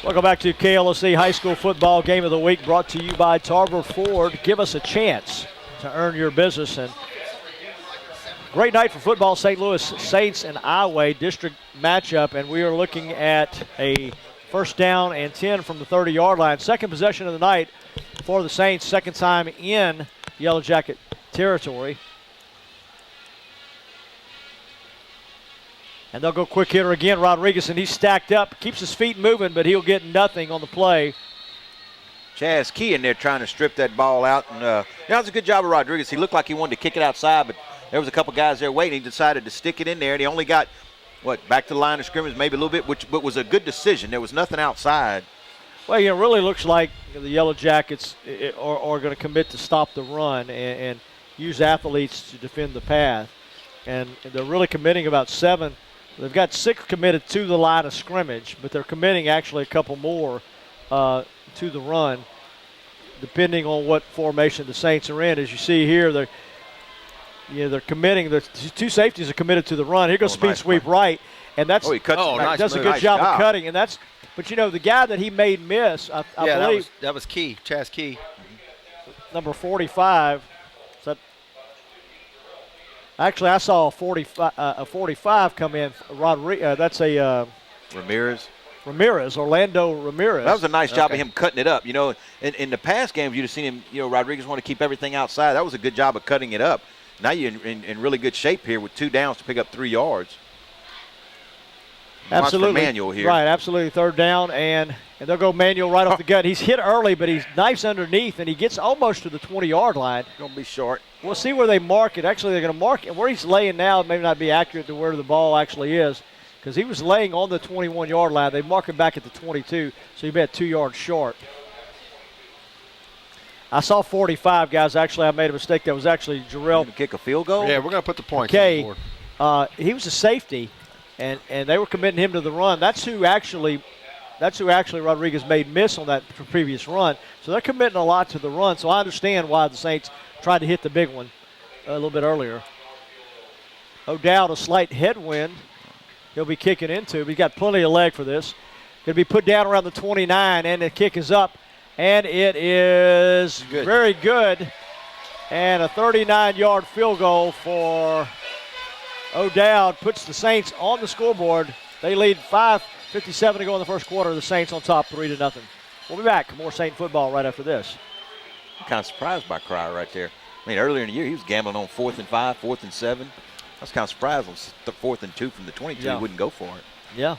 Welcome back to KLOC High School Football Game of the Week, brought to you by Tarboro Ford. Give us a chance to earn your business. And great night for football. St. Louis Saints and Iowa district matchup, and we are looking at a first down and 10 from the 30-yard line. Second possession of the night for the Saints, second time in Yellow Jacket territory. And they'll go quick hitter again, Rodriguez, and he's stacked up, keeps his feet moving, but he'll get nothing on the play. Chaz Key in there trying to strip that ball out. And that was a good job of Rodriguez. He looked like he wanted to kick it outside, but there was a couple guys there waiting. He decided to stick it in there, and he only got, back to the line of scrimmage maybe a little bit, but was a good decision. There was nothing outside. Well, it really looks like the Yellow Jackets are going to commit to stop the run and use athletes to defend the path. And they're really committing about 7. They've got 6 committed to the line of scrimmage, but they're committing actually a couple more to the run, depending on what formation the Saints are in. As you see here, they're committing. The 2 safeties are committed to the run. Here goes speed nice sweep play. right, and that's he cuts nice does move. A good job of cutting, and that's. But the guy that he made miss, I believe that was Key, Chaz Key, number 45. Actually, I saw a 45 come in. That's a Ramirez, Orlando Ramirez. That was a nice job of him cutting it up. In the past games, you'd have seen him. Rodriguez want to keep everything outside. That was a good job of cutting it up. Now you're in really good shape here with 2 downs to pick up 3 yards. Absolutely, Manuel here. Right, absolutely. Third down, and they'll go Manuel right off the gut. He's hit early, but he's knifes underneath, and he gets almost to the 20-yard line. Going to be short. We'll see where they mark it. Actually, they're going to mark it. Where he's laying now may not be accurate to where the ball actually is, because he was laying on the 21-yard line. They mark him back at the 22, so he'll be at 2 yards short. I saw 45, guys. Actually, I made a mistake. That was actually Jarrell. Kick a field goal? Yeah, we're going to put the points on the board. He was a safety. And they were committing him to the run. That's who actually Rodriguez made miss on that previous run. So they're committing a lot to the run. So I understand why the Saints tried to hit the big one a little bit earlier. O'Dowd, a slight headwind. He'll be kicking into. He's got plenty of leg for this. Going to be put down around the 29, and the kick is up. And it is very good. And a 39-yard field goal for O'Dowd puts the Saints on the scoreboard. They lead 5:57 to go in the first quarter. The Saints on top 3-0. We'll be back. More Saint football right after this. I'm kind of surprised by Cryer right there. I mean, earlier in the year, he was gambling on 4th and 5, 4th and 7. I was kind of surprised on 4th and 2 from the 22. He wouldn't go for it. Yeah.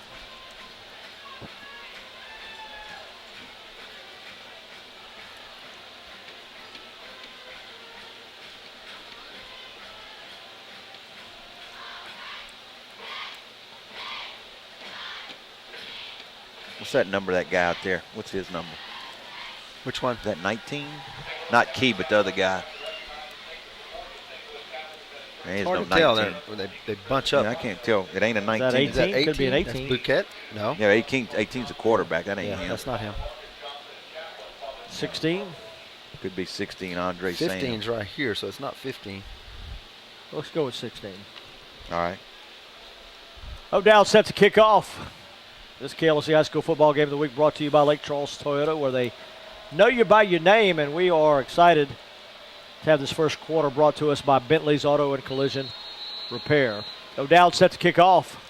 What's that number, that guy out there? What's his number? Which one? Is that 19? Not Key, but the other guy. It's hard to tell. They bunch up. Yeah, I can't tell. It ain't a 19. Is that 18? Is that 18? Could be an 18. That's Bouquet? No. Yeah, 18's a quarterback. That ain't him. That's not him. 16? Could be 16, Andre 15's right here, so it's not 15. Let's go with 16. All right. O'Dowd set to kick off. This KLOC High School Football Game of the Week brought to you by Lake Charles Toyota, where they know you by your name, and we are excited to have this first quarter brought to us by Bentley's Auto and Collision Repair. O'Dowd set to kick off.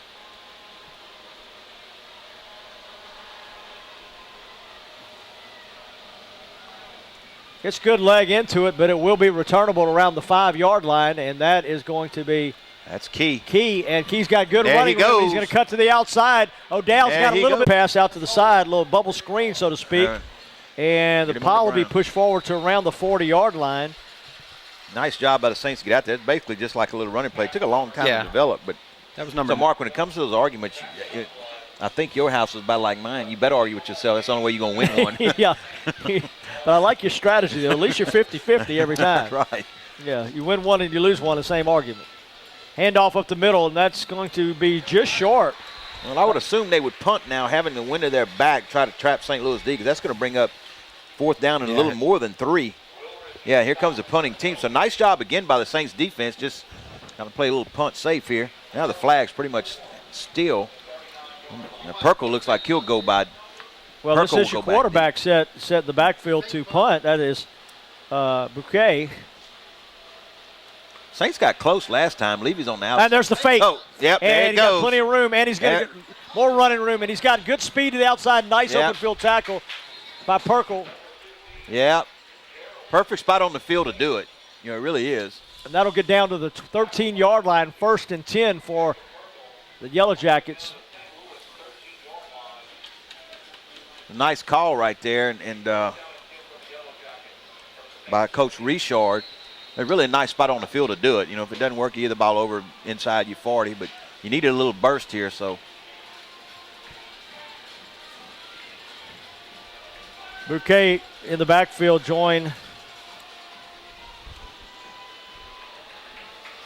It's good leg into it, but it will be returnable around the 5-yard line, and that is going to be That's Key. And Key's got good there running. He goes. He's going to cut to the outside. O'Dowd's got a little bit pass out to the side, a little bubble screen, so to speak. And the ball will be pushed forward to around the 40-yard line. Nice job by the Saints to get out there. It's basically just like a little running play. It took a long time to develop, but that was number. So, Mark, when it comes to those arguments, I think your house is about like mine. You better argue with yourself. That's the only way you're going to win one. Yeah. But I like your strategy, though. At least you're 50-50 every time. That's right. Yeah, you win one and you lose one, the same argument. Handoff up the middle, and that's going to be just short. Well, I would assume they would punt now, having the wind of their back, try to trap St. Louis D, because that's going to bring up 4th down and a little more than 3. Yeah, here comes the punting team. So nice job again by the Saints defense, just kind of play a little punt safe here. Now the flag's pretty much still. Now Perkle looks like he'll go by. Well, Perkle this will is your go back quarterback set the backfield to punt. That is Bouquet. Saints got close last time. Levy's on the outside. And there's the fake. Oh, yep, there and it he's got goes. plenty of room, and he's got more running room, and he's got good speed to the outside. Nice Yep. open field tackle by Perkle. Yeah. Perfect spot on the field to do it. You know, it really is. And that'll get down to the 13-yard line, 1st and 10 for the Yellow Jackets. Nice call right there, and by Coach Richard. A really nice spot on the field to do it. You know, if it doesn't work, you get the ball over inside you 40, but you needed a little burst here, so. Bouquet in the backfield join.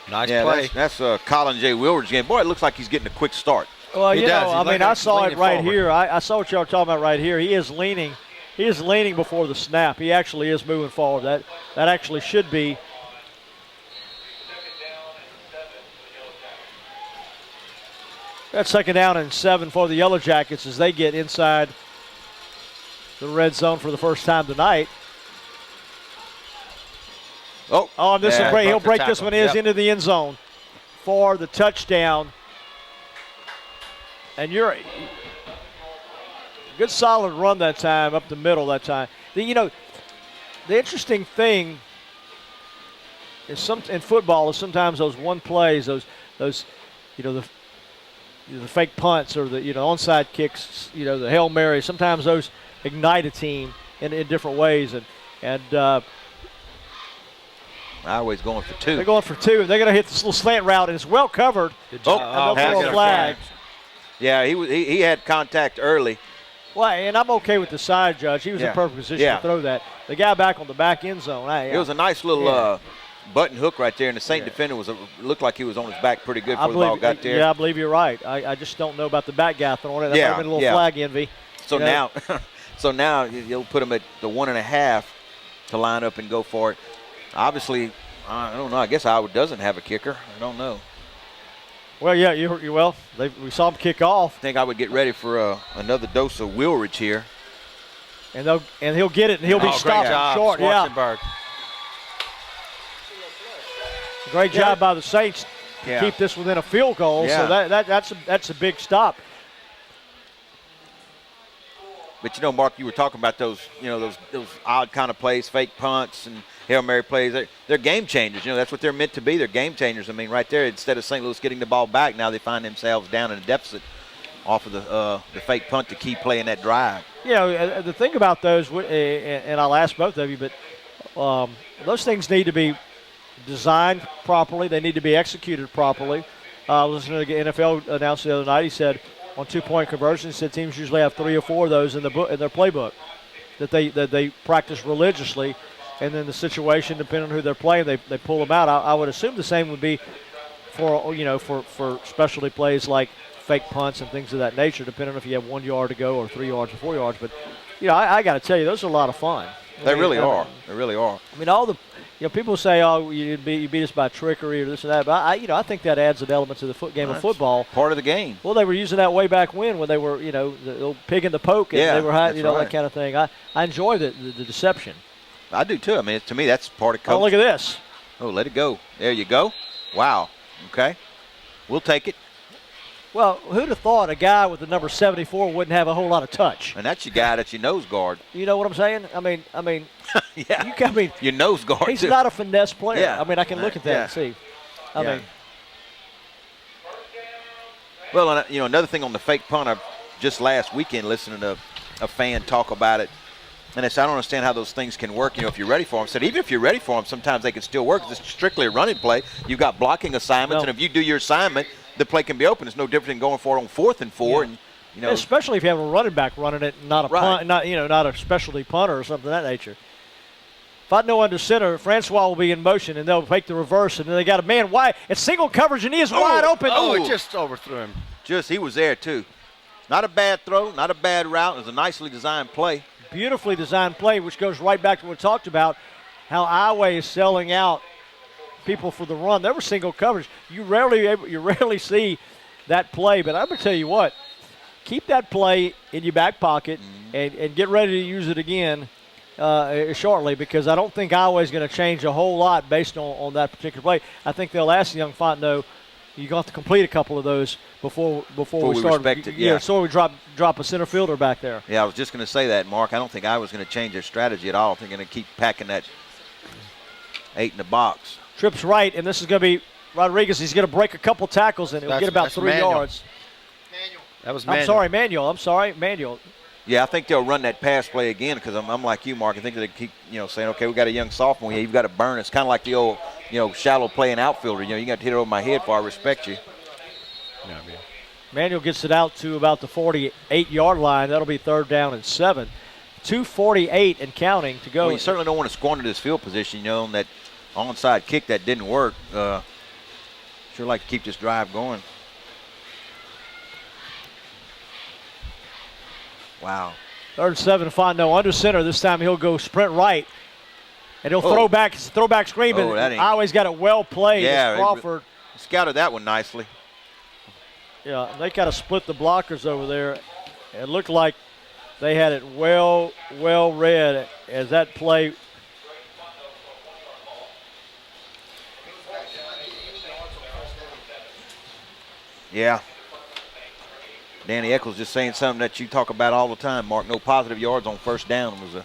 Nice play. That's Colin J. Wilward's game. Boy, it looks like he's getting a quick start. Well, He you does. know, He's I mean, leaning- I saw it leaning right forward. here. I saw what y'all were talking about right here. He is leaning. He is leaning before the snap. He actually is moving forward. That actually should be. That's 2nd down and 7 for the Yellow Jackets as they get inside the red zone for the first time tonight. Oh, and this is great. He'll break this one Yep. into the end zone for the touchdown. And you're good solid run that time, up the middle that time. The interesting thing is in football is sometimes those one plays, those the fake punts or the onside kicks, the Hail Mary, sometimes those ignite a team in different ways. And Always going for 2. they're going for 2. They're going to hit this little slant route, and it's well covered. Good Oh, job. and they'll throw a flag. Yeah, he had contact early. Well, and I'm okay with the side, Judge. He was in perfect position to throw that. The guy back on the back end zone. It was a nice little button hook right there, and the Saint defender looked like he was on his back pretty good before the ball got there. Yeah, I believe you're right. I just don't know about the back guy throwing it. That might have been a little flag envy. So now you'll put him at the 1.5 to line up and go for it. Obviously, I don't know. I guess Iowa doesn't have a kicker. I don't know. Well, yeah, we saw him kick off. I think I would get ready for another dose of Wilridge here. And he'll get it, and he'll be stopped short. Schwarzenberg. Great job by the Saints to keep this within a field goal. Yeah. So that's a big stop. But Mark, you were talking about those odd kind of plays, fake punts and Hail Mary plays. They're game changers. That's what they're meant to be. They're game changers. I mean, right there, instead of St. Louis getting the ball back, now they find themselves down in a deficit off of the fake punt to keep playing that drive. The thing about those, and I'll ask both of you, but those things need to be designed properly. They need to be executed properly. Listening to the NFL announcer the other night, he said on 2-point conversions, he said teams usually have 3 or 4 of those in their playbook that they practice religiously. And then the situation, depending on who they're playing, they pull them out. I would assume the same would be for specialty plays like fake punts and things of that nature, depending on if you have 1 yard to go or 3 yards or 4 yards. But I got to tell you, those are a lot of fun. They really are. They really are. I mean, all the people say, "Oh, you beat us by trickery or this or that," but I think that adds an element to the game of football. Part of the game. Well, they were using that way back when they were, the old pig in the poke, and they were, that kind of thing. I enjoy the deception. I do too. I mean, to me, that's part of coaching. Oh, look at this. Oh, let it go. There you go. Wow. Okay. We'll take it. Well, who'd have thought a guy with the number 74 wouldn't have a whole lot of touch? And that's your guy that's your nose guard. You know what I'm saying? I mean, yeah. Your nose guard. He's not a finesse player. Yeah. I mean, I can look at that and see. I mean. Well, another thing on the fake punt, I just last weekend listening to a fan talk about it. And I said, I don't understand how those things can work, if you're ready for them. I said, even if you're ready for them, sometimes they can still work. It's strictly a running play. You've got blocking assignments, and if you do your assignment, the play can be open. It's no different than going for it on 4th and 4. Yeah. And especially if you have a running back running it, not a punt, not a specialty punter or something of that nature. If I know under center, Francois will be in motion, and they'll make the reverse, and then they got a man wide. It's single coverage, and he is wide open. Oh, it just overthrew him. He was there, too. Not a bad throw, not a bad route. It was a nicely designed play. Beautifully designed play, which goes right back to what we talked about, how Iowa is selling out people for the run. They were single coverage. You rarely see that play, but I'm going to tell you what, keep that play in your back pocket and get ready to use it again shortly, because I don't think Iowa is going to change a whole lot based on that particular play. I think they'll ask the young Fontenot, you're going to have to complete a couple of those before we start. Respect it, yeah. So we drop a center fielder back there. Yeah, I was just going to say that, Mark. I don't think Iowa's going to change their strategy at all. I think they're going to keep packing that 8 in the box. Trips right, and this is going to be Rodriguez. He's going to break a couple tackles, and he'll get about 3 yards. That was Manuel. I'm sorry, Manuel. Yeah, I think they'll run that pass play again, because I'm like you, Mark. I think they keep, saying, okay, we got a young sophomore here. You've got to burn. It's kind of like the old, shallow playing outfielder. You got to hit it over my head for I respect you. Yeah, man. Manuel gets it out to about the 48-yard line. That'll be 3rd down and 7. 2:48 and counting to go. Well, you certainly don't want to squander this field position, on that onside kick that didn't work. Sure like to keep this drive going. Wow. 3rd and 7, Fontenot under center. This time he'll go sprint right. And he'll throw back screen, but Iowa's got it well played. Yeah, Crawford scouted that one nicely. Yeah, they kind of split the blockers over there. It looked like they had it well read as that play. Yeah. Danny Eccles just saying something that you talk about all the time, Mark. No positive yards on 1st down was a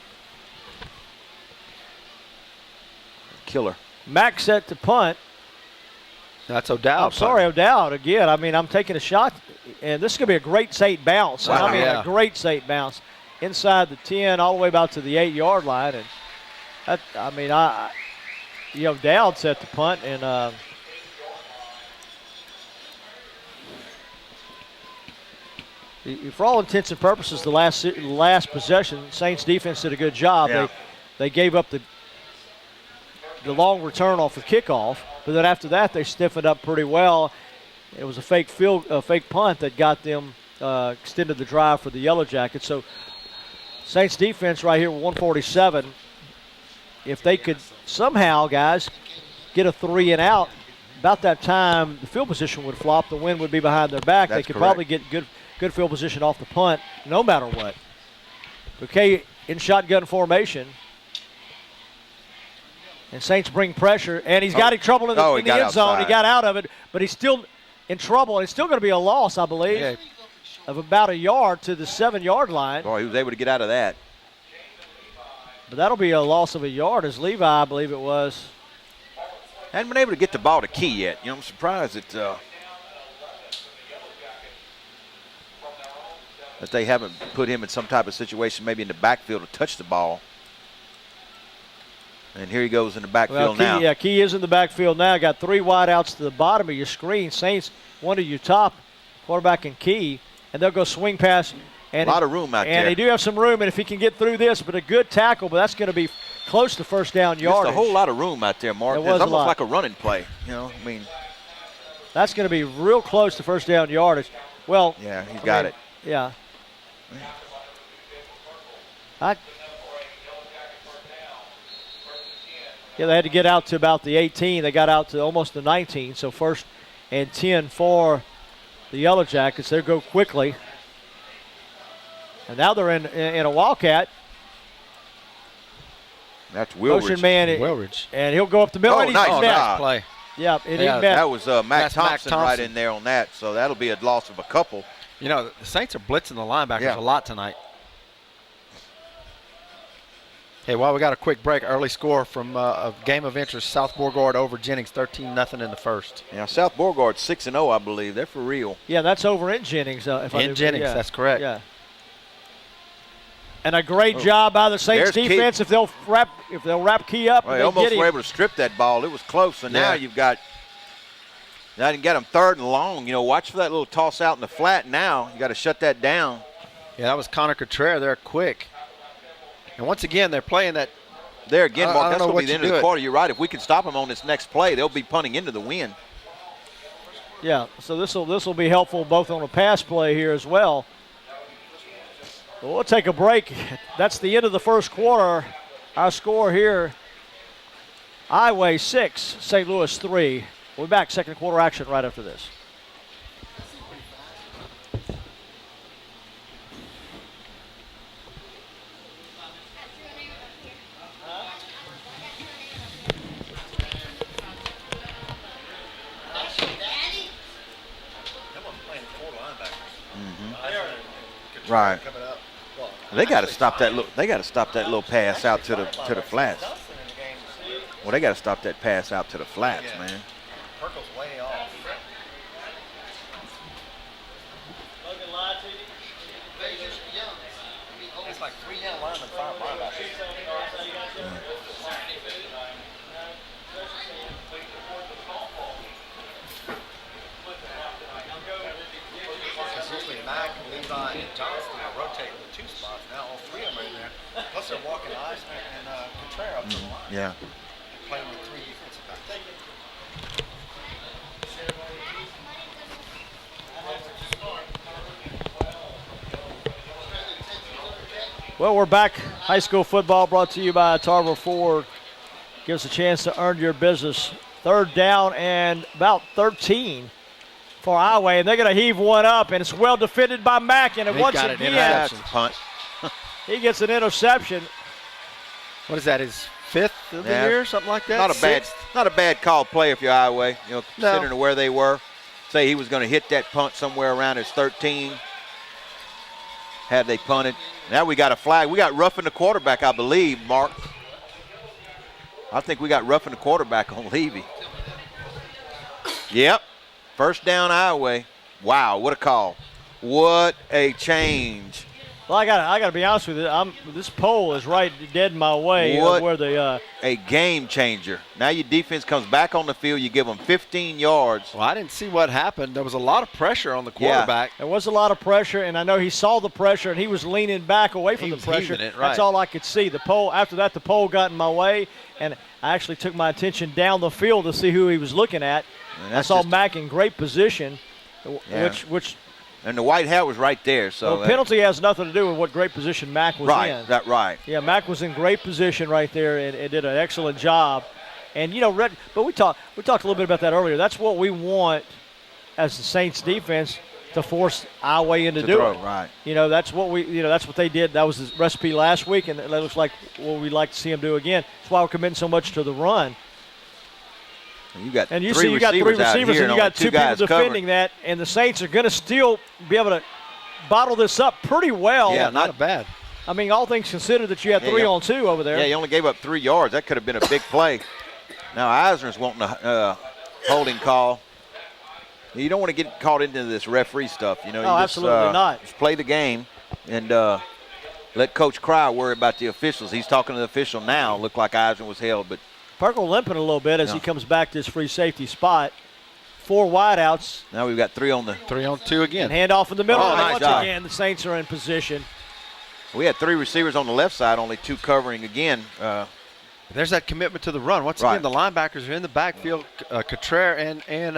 killer. Mack set to punt. That's O'Dowd. I'm sorry, O'Dowd again. I mean, I'm taking a shot, and this is going to be a great State bounce. Wow. A great State bounce inside the 10, all the way about to the 8-yard line, and that, O'Dowd set the punt, and for all intents and purposes, the last possession, Saints defense did a good job. Yeah. They gave up the long return off the kickoff, but then after that they stiffened up pretty well. It was a fake punt that got them extended the drive for the Yellow Jackets. So Saints defense right here with 147. If they could somehow, guys, get a 3 and out, about that time the field position would flop. The wind would be behind their back. That's they could correct. probably get good field position off the punt, no matter what. Okay, in shotgun formation. And Saints bring pressure, and he's got in trouble in the end zone. He got out of it, but he's still in trouble. It's still going to be a loss, I believe, of about a yard to the 7-yard line. Boy, he was able to get out of that. But that'll be a loss of a yard, as Levi, I believe it was. Hadn't been able to get the ball to Key yet. I'm surprised that they haven't put him in some type of situation, maybe in the backfield, to touch the ball. And here he goes in the backfield now. Yeah, Key is in the backfield now. Got 3 wideouts to the bottom of your screen. Saints, one of your top, quarterback and Key, and they'll go swing pass. And a lot of room out there. And they do have some room, and if he can get through this, but a good tackle, but that's going to be close to 1st down yardage. Just a whole lot of room out there, Mark. It's almost like a running play. That's going to be real close to 1st down yardage. Well, yeah, he's got it. Yeah. They had to get out to about the 18. They got out to almost the 19. So 1st and 10 for the Yellow Jackets. They'll go quickly. And now they're in a Wildcat. That's Wilridge. Motion man. Wilridge. And he'll go up the middle. Oh, nice play. Yeah, that was Mac Thompson right in there on that. So that'll be a loss of a couple. The Saints are blitzing the linebackers a lot tonight. Hey, while we got a quick break, early score from a game of interest, South Beauregard over Jennings, 13-0 in the 1st. Yeah, South Beauregard 6-0, I believe. They're for real. Yeah, that's over in Jennings. Jennings, that's correct. Yeah. And a great job by the Saints defense. If they'll wrap Key up, they almost were able to strip that ball. It was close, and now you've got. Now you can get them 3rd and long. Watch for that little toss out in the flat. Now you got to shut that down. Yeah, that was Connor Cotrere there, quick. And once again, they're playing that. There again, Mark, that's going to be the end of the quarter. You're right. If we can stop them on this next play, they'll be punting into the wind. Yeah, so this will be helpful both on a pass play here as well. We'll take a break. That's the end of the 1st quarter. Our score here, Iowa 6, St. Louis 3. We'll be back, 2nd quarter action right after this. Right. coming up. Well, They got to stop that little. They got to stop that little pass out to the flats. Well, they got to stop that pass out to the flats, Yeah. man. Perkle's way off. It's like 3 young linemen, 5 linebackers. Because usually Mack, Levi, and Johnston are rotating the 2 spots. Now all 3 of them are in there. Plus they're walking Eisner and Contreras up to the line. Yeah. They're playing with 3 defensive backs. Well, we're back. High school football brought to you by Tarver Ford. Gives a chance to earn your business. 3rd down and about 13 for Iowa. And they're going to heave one up, and it's well defended by Mack. And He once got an again, interception. Punt. he gets an interception. What is that, his 5th of the Yeah. year, something like that? Not a bad call play if you're Iowa. You know, considering where they were. Say he was going to hit that punt somewhere around his 13. Had they punted. Now we got a flag. We got roughing the quarterback, I believe, Mark. I think we got roughing the quarterback on Levy. Yep. 1st down Iowa. Wow, what a call. What a change. Well, I got to be honest with you. This pole is right dead in my way of where the A game changer. Now your defense comes back on the field. You give them 15 yards. Well, I didn't see what happened. There was a lot of pressure on the quarterback. there was a lot of pressure, and I know he saw the pressure, and he was leaning back away from He the was pressure. heaving it, right. That's all I could see. The pole. After that, the pole got in my way, and I actually took my attention down the field to see who he was looking at. And I that's saw just- Mack in great position, Yeah. which And the white hat was right there. So well, penalty has nothing to do with what great position Mack was right, in. right. Yeah, Mack was in great position right there and did an excellent job. And but we talked a little bit about that earlier. That's what we want as the Saints defense to force Iowa into To doing. throw, right. That's what that's what they did. That was the recipe last week, and that looks like what we'd like to see them do again. That's why we're committing so much to the run. You got And you three see, you got 3 receivers out receivers, here and you only got 2 people guys defending covering. that, and the Saints are going to still be able to bottle this up pretty well. Yeah, Not bad. I mean, all things considered, that you had 3 on 2 over there. Yeah, you only gave up 3 yards. That could have been a big play. Now Eisner's wanting a holding call. You don't want to get caught into this referee stuff. You know, No, you absolutely not. Just play the game and let Coach Cryer worry about the officials. He's talking to the official now. Looked like Eisner was held, but Perkle limping a little bit as Yeah. he comes back to his free safety spot. 4 wideouts, now we've got 3 on the. 3 on 2 again. and handoff in the middle. Oh, and nice once job. again, the Saints are in position. We had 3 receivers on the left side, only 2 covering again. There's that commitment to the run. Once Right. again, the linebackers are in the backfield. Contreras and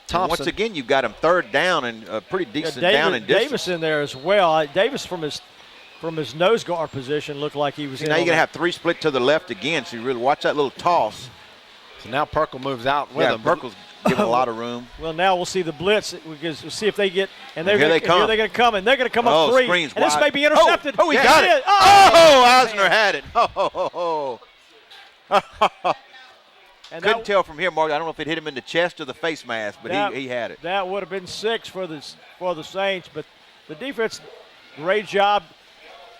Thompson. Once again, you've got him 3rd down and a pretty Yeah, decent down and distance. Davis in there as well. Davis from his nose guard position looked like he was See, in now on you're going to that. have 3 split to the left again, so you really watch that little toss. So now Perkle moves out with Yeah, him. Perkle's giving a lot of room. Well, now we'll see the blitz because we'll see if they get and Here they come. Here they're going to come, and they're going to come Oh, up 3. screen's And this wide. may be intercepted. Oh, he Yeah, got it it. is. Oh, man. Eisner had it. Oh. And Couldn't that- tell from here, Mark. I don't know if it hit him in the chest or the face mask, but he had it. That would have been 6 for the Saints, but the defense, great job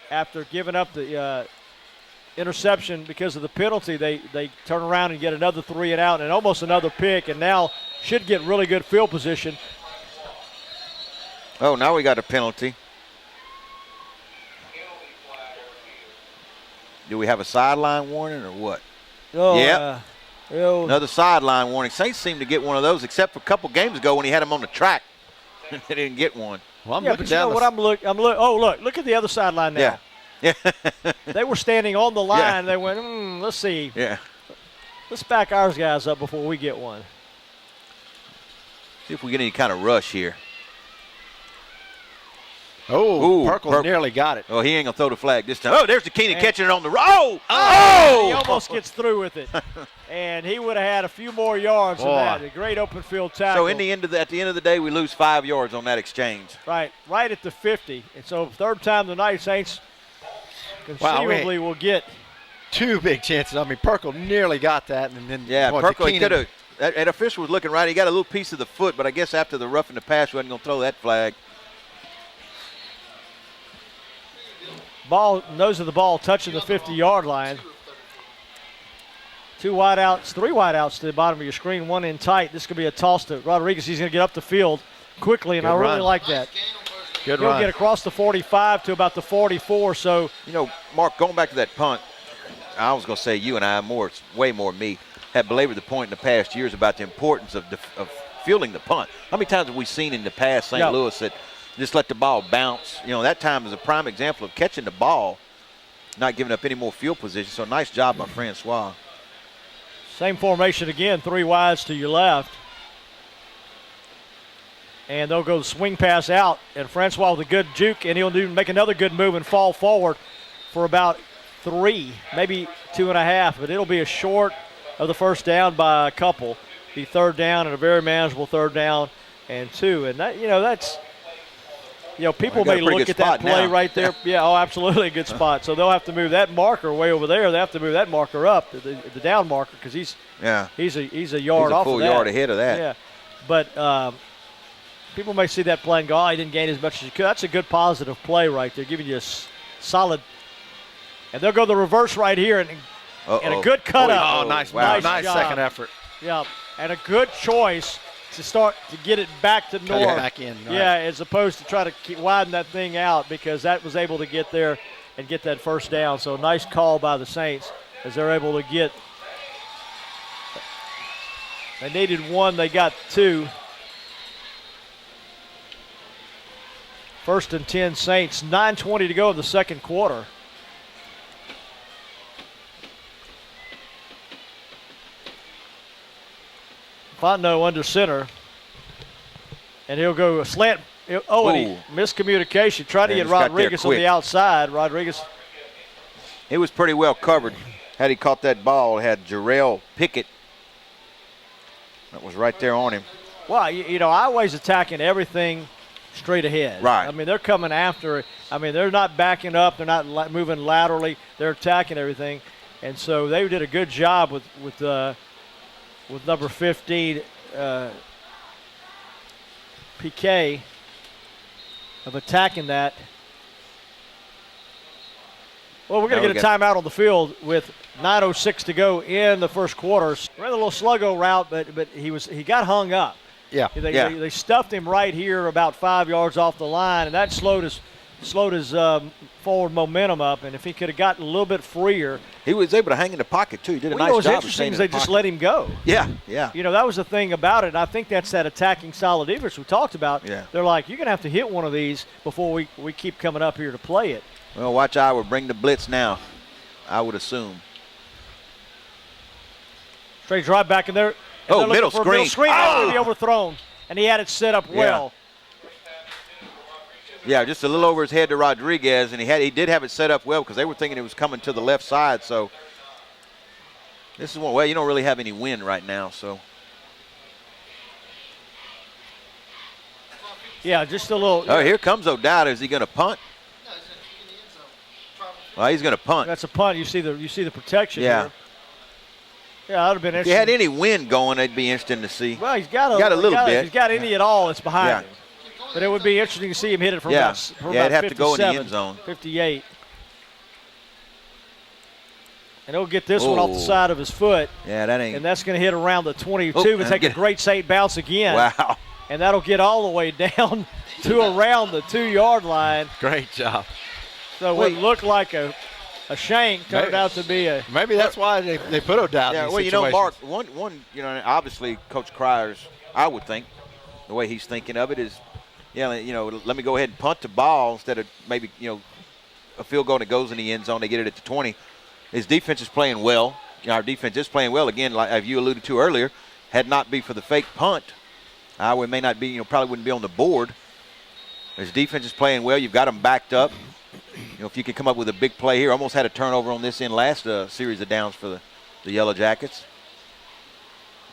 after giving up the interception because of the penalty. They turn around and get another 3 and out and almost another pick, and now should get really good field position. Oh, now we got a penalty. Do we have a sideline warning or what? Oh, Yep. Another Another sideline warning. Saints seem to get one of those, except for a couple games ago when he had him on the track. They didn't get one. Well, I'm yeah, looking but you know down what? Look at the other sideline now. Yeah. Yeah. They were standing on the line. Yeah. They went, let's see. Yeah. Let's back our guys up before we get one. See if we get any kind of rush here. Oh, Ooh, Perkle nearly got it. Oh, he ain't going to throw the flag this time. Oh, there's the Keenan catching it on the road. He Oh! almost gets through with it. And he would have had a few more yards than that. A great open field tackle. So at the end of the day, we lose 5 yards on that exchange. right at the 50. And so 3rd time tonight, Saints conceivably will get. 2 big chances. I mean, Perkle nearly got that, and then Yeah, boy, Perkle, he Keenan- could have. That official was looking right. He got a little piece of the foot, but I guess after the roughing the pass, we wasn't going to throw that flag. Nose of the ball touching the 50-yard line. 2 wideouts, 3 wideouts to the bottom of your screen, 1 in tight. This could be a toss to Rodriguez. He's going to get up the field quickly, and I really like that. Good He'll run. get across the 45 to about the 44. So, Mark, going back to that punt, I was going to say you and I, way more me, have belabored the point in the past years about the importance of fielding the punt. How many times have we seen in the past St. Louis that just let the ball bounce? That time is a prime example of catching the ball, not giving up any more field position. So nice job by Francois. same formation again, 3 wides to your left. And they'll go swing pass out, and Francois with a good juke, and he'll make another good move and fall forward for about 3, maybe 2.5, but it'll be a short of the first down by a couple. Be 3rd down and a very manageable 3rd down and 2. And that, that's, people may look at that play right there. Yeah, absolutely a good spot. So they'll have to move that marker way over there. They have to move that marker up, the down marker, because he's a yard off of that. Full yard ahead of that. Yeah, but people may see that play and go, he didn't gain as much as he could. That's a good positive play right there, giving you a solid. And they'll go the reverse right here, and a good cut up. Oh, nice job. second effort. Yeah, and a good choice to start to get it back to north. Back in. Right. Yeah, as opposed to try to widen that thing out, because that was able to get there and get that first down. So nice call by the Saints as they're able to get. They needed 1, they got 2. 1st and 10 Saints, 9:20 to go in the second quarter. Fontenot under center, and he'll go a slant. And he miscommunication. Tried to get Rodriguez on the outside. Rodriguez. It was pretty well covered. Had he caught that ball, had Jarrell Pickett. That was right there on him. Well, I always attacking everything straight ahead. Right. I mean, they're coming after it. I mean, they're not backing up. They're not moving laterally. They're attacking everything. And so they did a good job with number 15, PK, of attacking that. Well, we're going to get a timeout on the field with 9:06 to go in the first quarter. Ran a little sluggo route, but he got hung up. Yeah. They stuffed him right here about 5 yards off the line, and that slowed his forward momentum up. And if he could have gotten a little bit freer. He was able to hang in the pocket, too. He did a nice job. What was interesting is they just let him go. Yeah. That was the thing about it. And I think that's that attacking solid defense we talked about. Yeah. They're like, you're going to have to hit one of these before we keep coming up here to play it. Well, watch Iowa bring the blitz now, I would assume. Straight drive back in there. Middle screen. Middle screen. Oh! Be overthrown. And he had it set up well. Yeah, just a little over his head to Rodriguez, and he did have it set up well because they were thinking it was coming to the left side. So this is one. Well, you don't really have any wind right now, so. Yeah, just a little. Oh, here comes O'Dowd. Is he going to punt? Well, he's going to punt. That's a punt. You see the protection. Yeah. Here. Yeah, that would have been interesting. If he had any wind going, it'd be interesting to see. Well, he's got a little bit. If he's got any at all, it's behind him. But it would be interesting to see him hit it from about it'd have to go in the end zone. 58. And he'll get this one off the side of his foot. Yeah, that ain't. And that's going to hit around the 22 and take a great Saint bounce again. Wow. And that'll get all the way down to around the 2-yard line. Great job. So what looked like a shank turned out to be a. Maybe that's why they put O'Dowd in these situations. Mark, one, obviously Coach Cryers, I would think, the way he's thinking of it is, let me go ahead and punt the ball instead of maybe, a field goal that goes in the end zone. They get it at the 20. His defense is playing well. Our defense is playing well. Again, like you alluded to earlier, had not be for the fake punt, Iowa may not be, probably wouldn't be on the board. His defense is playing well. You've got them backed up. If you could come up with a big play here, almost had a turnover on this last series of downs for the Yellow Jackets.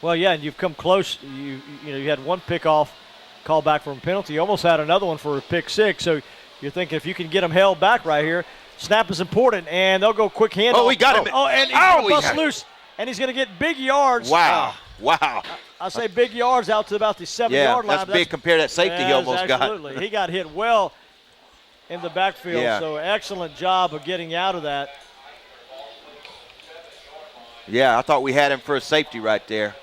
Well, yeah, and you've come close. You had one pickoff call back from a penalty. You almost had another one for a pick six. So you're thinking if you can get them held back right here, snap is important, and they'll go quick handoff. Oh, he got him. Oh, and he's going to bust loose, and he's going to get big yards. Wow. Wow. I say big yards out to about the 7-yard line. That's big compared to that safety he almost got. Absolutely. He got hit well. in the backfield. Yeah. So excellent job of getting out of that. Yeah, I thought we had him for a safety right there.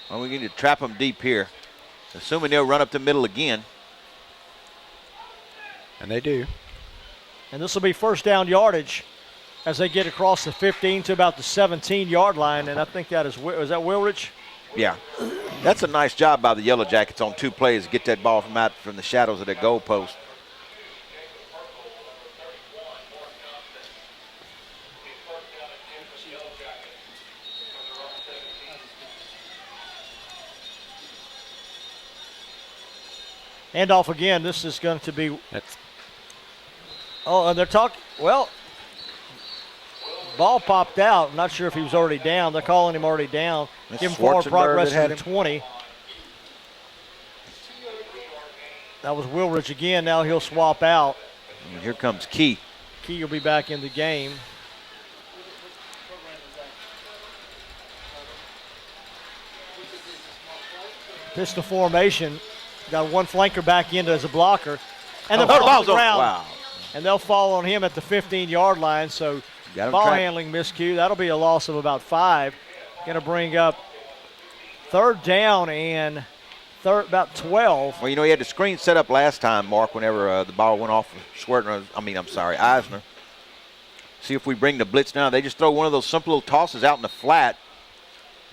Well, we need to trap him deep here. Assuming they'll run up the middle again. And they do. And this will be first down yardage as they get across the 15 to about the 17-yard line. And I think that is that Wilrich? Yeah. That's a nice job by the Yellow Jackets on 2 plays to get that ball from the shadows of their goal post. Handoff again. This is going to be. That's Oh, and they're talking. Well, ball popped out. I'm not sure if he was already down. They're calling him already down. That's Give him forward Schwarzenberg progress that had to the him. 20. That was Wilrich again. Now he'll swap out. And here comes Key. Key will be back in the game. Pistol formation. Got one flanker back in as a blocker. And the ball's on the ground. Wow. And they'll fall on him at the 15-yard line. So Got him ball tracked. handling miscue. That'll be a loss of about 5. Going to bring up third down and about 12. Well, you know, he had the screen set up last time, Mark, whenever the ball went off Eisner. See if we bring the blitz now. They just throw one of those simple little tosses out in the flat.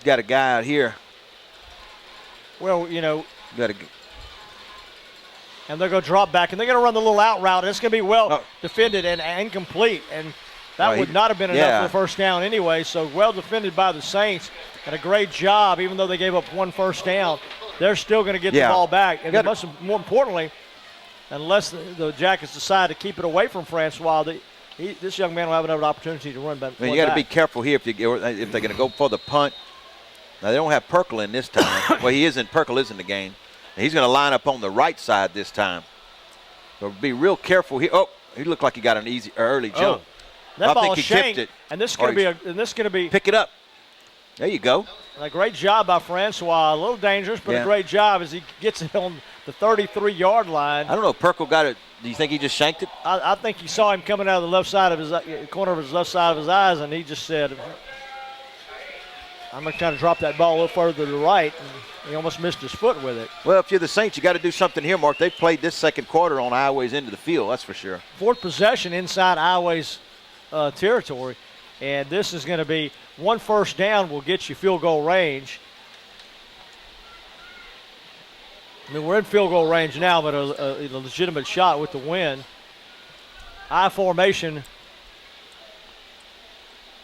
Got a guy out here. Well, you know, Got a. and they're going to drop back, and they're going to run the little out route. And it's going to be well defended and incomplete. And that would not have been enough for a first down anyway. So well defended by the Saints, and a great job. Even though they gave up one first down, they're still going to get the ball back. And much more importantly, unless the Jackets decide to keep it away from Francois, this young man will have another opportunity to run back. You got to be careful here if they're going to go for the punt. Now, they don't have Perkle in this time. Well, Perkle is in the game. And he's going to line up on the right side this time. So be real careful here. Oh, he looked like he got an early jump. That ball think he shanked, tipped it. and this is going to be Pick it up. There you go. a great job by Francois. A little dangerous, but a great job as he gets it on the 33-yard line. I don't know if Perkle got it. Do you think he just shanked it? I think he saw him coming out of the left side of his corner of his left side of his eyes, and he just said, "I'm going to try to drop that ball a little further to the right." And he almost missed his foot with it. Well, if you're the Saints, you got to do something here, Mark. They've played this second quarter on Iowa's end of the field, that's for sure. Fourth possession inside Iowa's territory, and this is going to be one first down will get you field goal range. I mean, we're in field goal range now, but a legitimate shot with the win. I formation,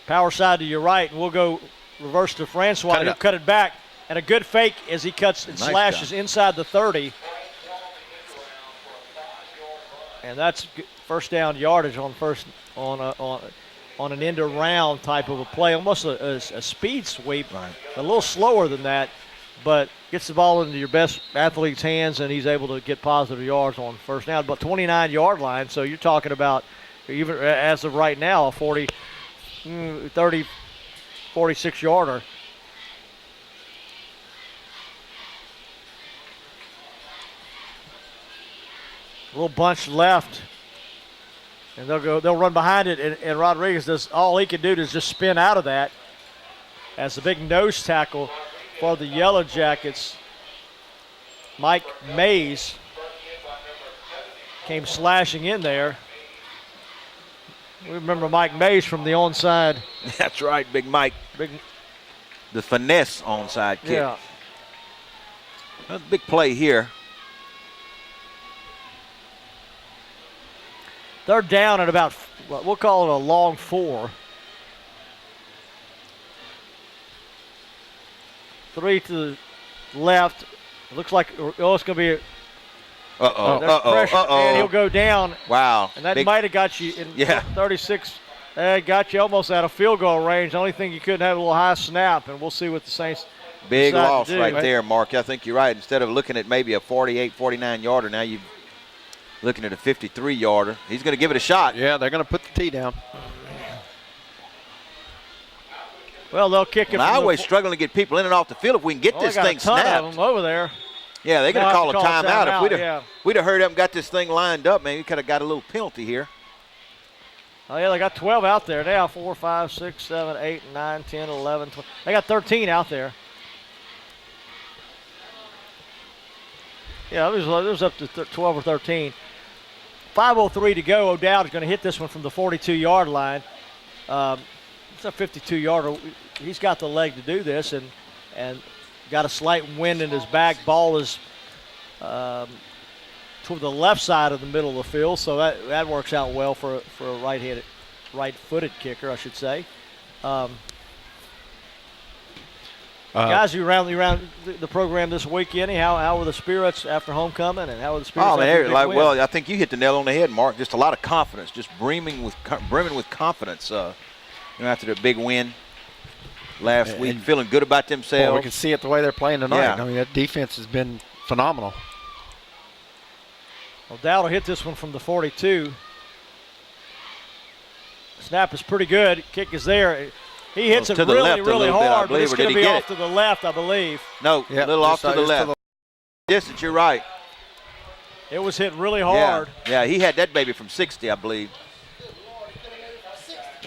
power side to your right, and we'll go reverse to Francois. He'll cut it back, and a good fake as he cuts and slashes inside the 30. And that's first down yardage on an end around type of a play, almost a speed sweep, Right. a little slower than that, but gets the ball into your best athlete's hands, and he's able to get positive yards on first down, about 29-yard line. So you're talking about, even as of right now, a 30, 46-yarder. A little bunch left, and they'll run behind it, and Rodriguez does all he can do is just spin out of that as the big nose tackle for the Yellow Jackets. Mike Mays came slashing in there. We remember Mike Mays from the onside. That's right, Big Mike. The finesse onside kick. Yeah. That's a big play here. They're down at about, we'll call it a long 4. 3 to the left. It looks like it's going to be there's pressure, and he'll go down. Wow. And that might have got you in 36. Got you almost out of field goal range. The only thing you couldn't have a little high snap, and we'll see what the Saints Big decide loss to do. right there, Mark. I think you're right. Instead of looking at maybe a 48, 49-yarder, now you're looking at a 53-yarder. He's going to give it a shot. Yeah, they're going to put the tee down. Well, they'll kick it. Well, Iowa's struggling to get people in and off the field if we can get this thing snapped. Got a ton snapped. of them over there. Yeah, they got to call a timeout. If we'd have hurried up and got this thing lined up, man, we could have got a little penalty here. Oh, yeah, they got 12 out there now. 4, 5, 6, 7, 8, 9, 10, 11, 12. They got 13 out there. Yeah, it was up to 12 or 13. 5:03 to go. O'Dowd is going to hit this one from the 42-yard line. It's a 52-yarder. He's got the leg to do this, and got a slight wind in his back. Ball is toward the left side of the middle of the field, so that works out well for a right-footed kicker, I should say. Guys, you around the program this weekend. How were the spirits after homecoming, and how were the spirits? Well, I think you hit the nail on the head, Mark. Just a lot of confidence, just brimming with confidence. After the big win last week, feeling good about themselves. Well, we can see it the way they're playing tonight. Yeah. I mean, that defense has been phenomenal. Well, Dowd will hit this one from the 42. Snap is pretty good. Kick is there. He hits it really hard, but it's going to be off to the left, I believe. No, a little off to the left. Distance, you're right. It was hit really hard. Yeah, he had that baby from 60, I believe.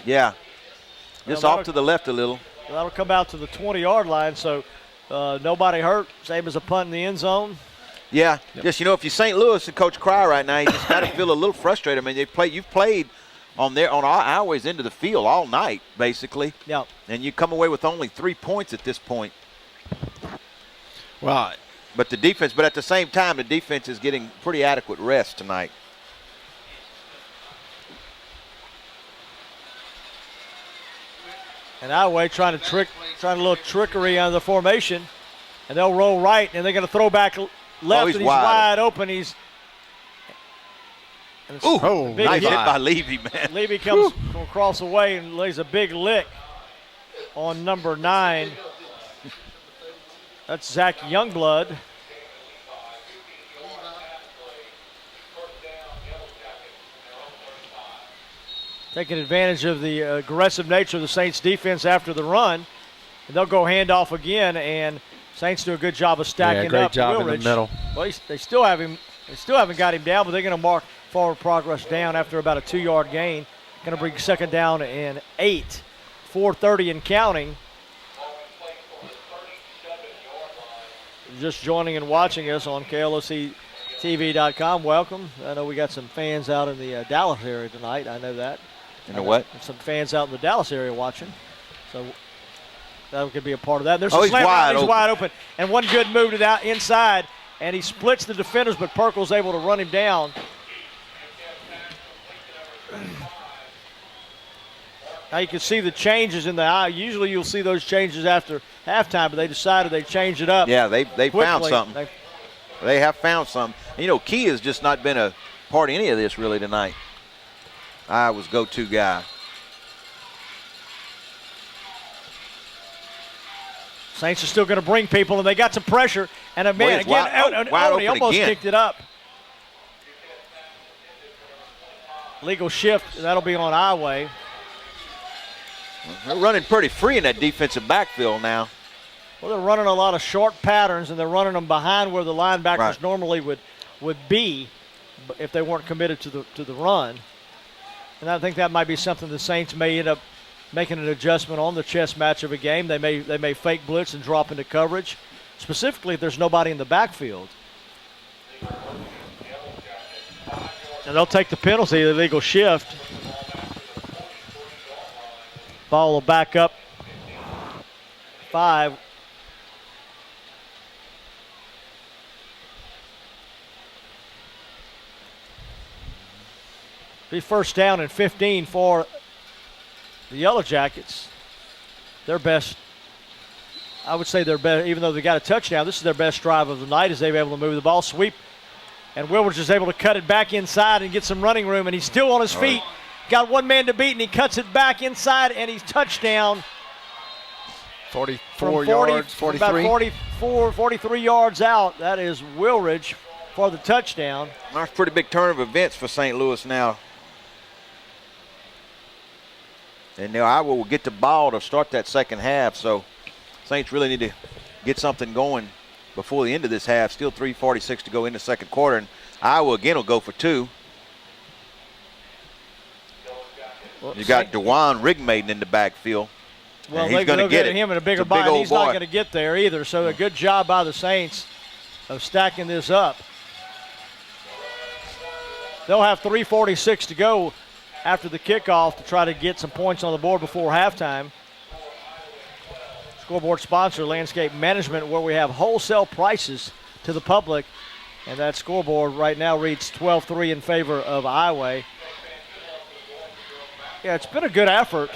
Yeah. Just off to the left a little. That'll come out to the 20-yard line, so nobody hurt. Same as a punt in the end zone. Yeah, just, if you're St. Louis and Coach Cryer right now, you just got to feel a little frustrated. I mean, you've played on our ways into the field all night, basically. Yeah. And you come away with only 3 points at this point. Well, but at the same time, the defense is getting pretty adequate rest tonight. And Iowa trying a little trickery on the formation, and they'll roll right, and they're going to throw back left, and he's wide open. Nice hit by Levy, man. Levy comes from across the way and lays a big lick on number 9. That's Zach Youngblood. Taking advantage of the aggressive nature of the Saints defense after the run. And they'll go handoff again, and Saints do a good job of stacking up. Great job Wilridge. in the middle. Well, they still haven't got him down, but they're going to mark forward progress down after about a 2-yard gain. Going to bring second down and 8. 4:30 and counting. Just joining and watching us on kloctv.com. Welcome. I know we got some fans out in the Dallas area tonight. I know that. You know what? Some fans out in the Dallas area watching. So that could be a part of that. There's he's wide open. And one good move to that inside, and he splits the defenders, but Perkle's able to run him down. Now you can see the changes in the eye. Usually you'll see those changes after halftime, but they decided they'd change it up. Yeah, they found something. They have found something. And, Key has just not been a part of any of this really tonight. Iowa's go-to guy. Saints are still going to bring people, and they got some pressure. And a man, he almost kicked it up. Legal shift, that'll be on Iowa. They're running pretty free in that defensive backfield now. Well, they're running a lot of short patterns, and they're running them behind where the linebackers normally would be if they weren't committed to the run. And I think that might be something the Saints may end up making an adjustment on the chess match of a game. They may fake blitz and drop into coverage, specifically if there's nobody in the backfield. And they'll take the penalty, the illegal shift. Ball will back up 5. Be first down and 15 for the Yellow Jackets. Their best, I would say their best, even though they got a touchdown, this is their best drive of the night as they've been able to move the ball, sweep. And Wilridge is able to cut it back inside and get some running room, and he's still on his feet. Got one man to beat, and he cuts it back inside, and he's touchdown. 44 yards, 43. About 43 yards out. That is Wilridge for the touchdown. That's a pretty big turn of events for St. Louis now. And now Iowa will get the ball to start that second half, so Saints really need to get something going before the end of this half. Still 3:46 to go in the second quarter, and Iowa again will go for 2. Well, You got DeJuan Rigmaiden in the backfield. Well, he's going to get him in a bigger It's a big bite. old He's not boy. going to get there either. So a good job by the Saints of stacking this up. They'll have 3:46 to go after the kickoff to try to get some points on the board before halftime. Scoreboard sponsor, Landscape Management, where we have wholesale prices to the public. And that scoreboard right now reads 12-3 in favor of Iowa. Yeah, it's been a good effort.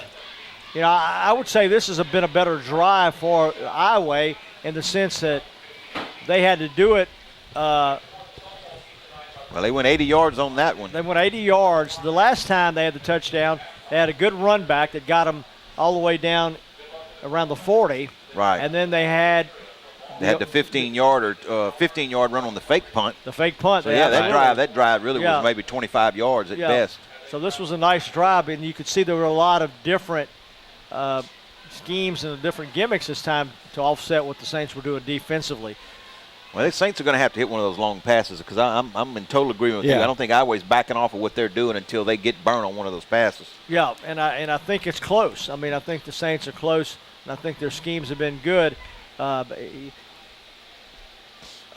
You know, I would say this has been a better drive for Iowa in the sense that they had to do it. Well, they went 80 yards on that one. They went 80 yards. The last time they had the touchdown, they had a good run back that got them all the way down around the 40. Right. And then they had the 15-yard run on the fake punt. The fake punt. So, yeah, that drive really was maybe 25 yards at best. So this was a nice drive, and you could see there were a lot of different schemes and different gimmicks this time to offset what the Saints were doing defensively. Well, the Saints are going to have to hit one of those long passes because I'm in total agreement with you. I don't think Iowa's backing off of what they're doing until they get burned on one of those passes. Yeah, and I think it's close. I mean, I think the Saints are close, and I think their schemes have been good. I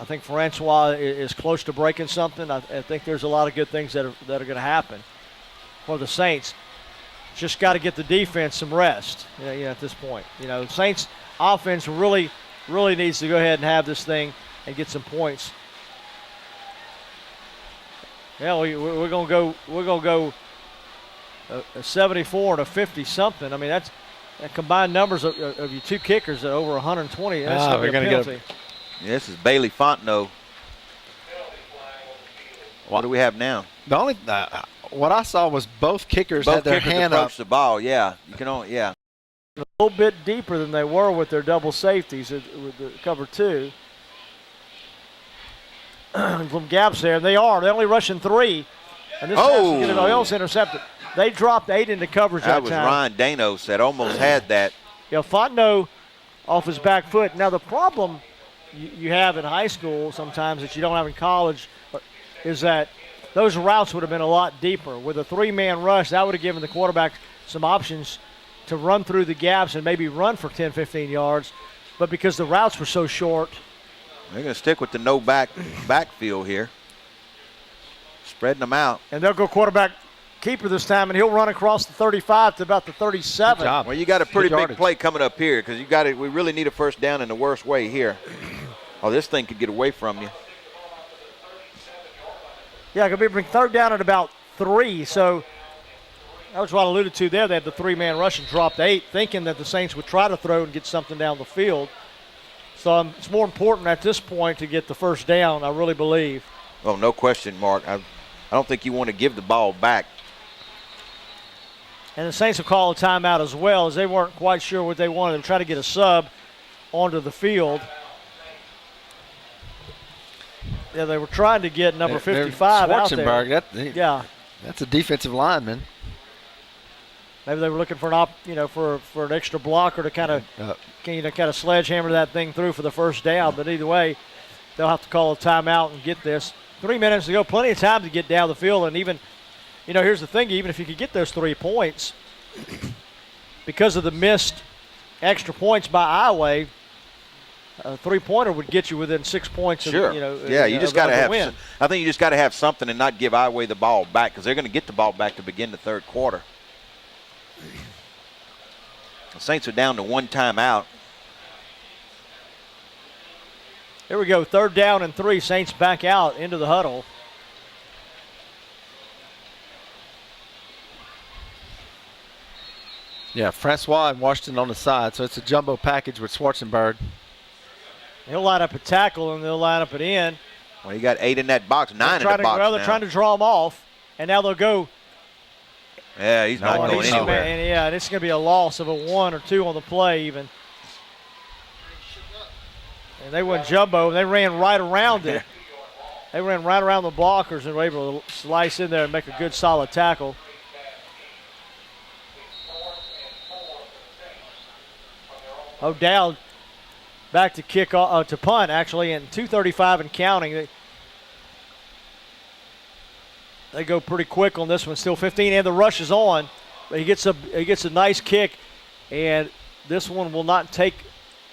think Francois is close to breaking something. I think there's a lot of good things that are going to happen for the Saints. Just got to get the defense some rest. At this point, the Saints offense really needs to go ahead and have this thing and get some points. Yeah, we're gonna go a 74 and a 50 something. I mean that combined numbers of your two kickers at over 120. That's gonna be a penalty. Yeah, this is Bailey Fontenot. What do we have now? The only what I saw was both kickers had their hand up. The ball. Yeah, you can only a little bit deeper than they were with their double safeties with the cover 2. Some gaps there. They're only rushing 3. And this else intercepted. They dropped 8 into coverage that time. That was Ryan Danos that almost had that. Fontenot off his back foot. Now the problem you have in high school sometimes that you don't have in college is that those routes would have been a lot deeper. With a 3-man rush, that would have given the quarterback some options to run through the gaps and maybe run for 10, 15 yards. But because the routes were so short. They're going to stick with the no backfield here. Spreading them out. And they'll go quarterback keeper this time, and he'll run across the 35 to about the 37. Well, you got a pretty big play coming up here because we really need a first down in the worst way here. Oh, this thing could get away from you. Yeah, it could be third down at about 3. So that was what I alluded to there. They had the 3-man rush and dropped 8, thinking that the Saints would try to throw and get something down the field. So it's more important at this point to get the first down, I really believe. Oh, no question, Mark. I don't think you want to give the ball back. And the Saints have called a timeout as well, as they weren't quite sure what they wanted. They were trying to get a sub onto the field. Yeah, they were trying to get number 55 out there. That's a defensive lineman. Maybe they were looking for for an extra blocker to kind of sledgehammer that thing through for the first down. But either way, they'll have to call a timeout and get this. 3 minutes to go, plenty of time to get down the field. And even, here's the thing: even if you could get those 3 points, because of the missed extra points by Iowa, a 3-pointer would get you within 6 points. Sure. You just got to have. I think you just got to have something and not give Iowa the ball back because they're going to get the ball back to begin the third quarter. The Saints are down to 1 timeout. Here we go, 3rd down and 3. Saints back out into the huddle. Yeah, Francois and Washington on the side, so it's a jumbo package with Schwarzenberg. He'll line up a tackle, and they'll line up an end. Well, you got 8 in that box, 9 in the box Well, they're trying to draw them off, and now they'll go. Yeah, he's not going anywhere. And it's going to be a loss of a 1 or 2 on the play even. And they went jumbo, and they ran right around it. They ran right around the blockers and were able to slice in there and make a good, solid tackle. O'Dowd back to kick to punt actually, and 2:35 and counting. They go pretty quick on this one. Still 15, and the rush is on. But he gets a nice kick, and this one will not take.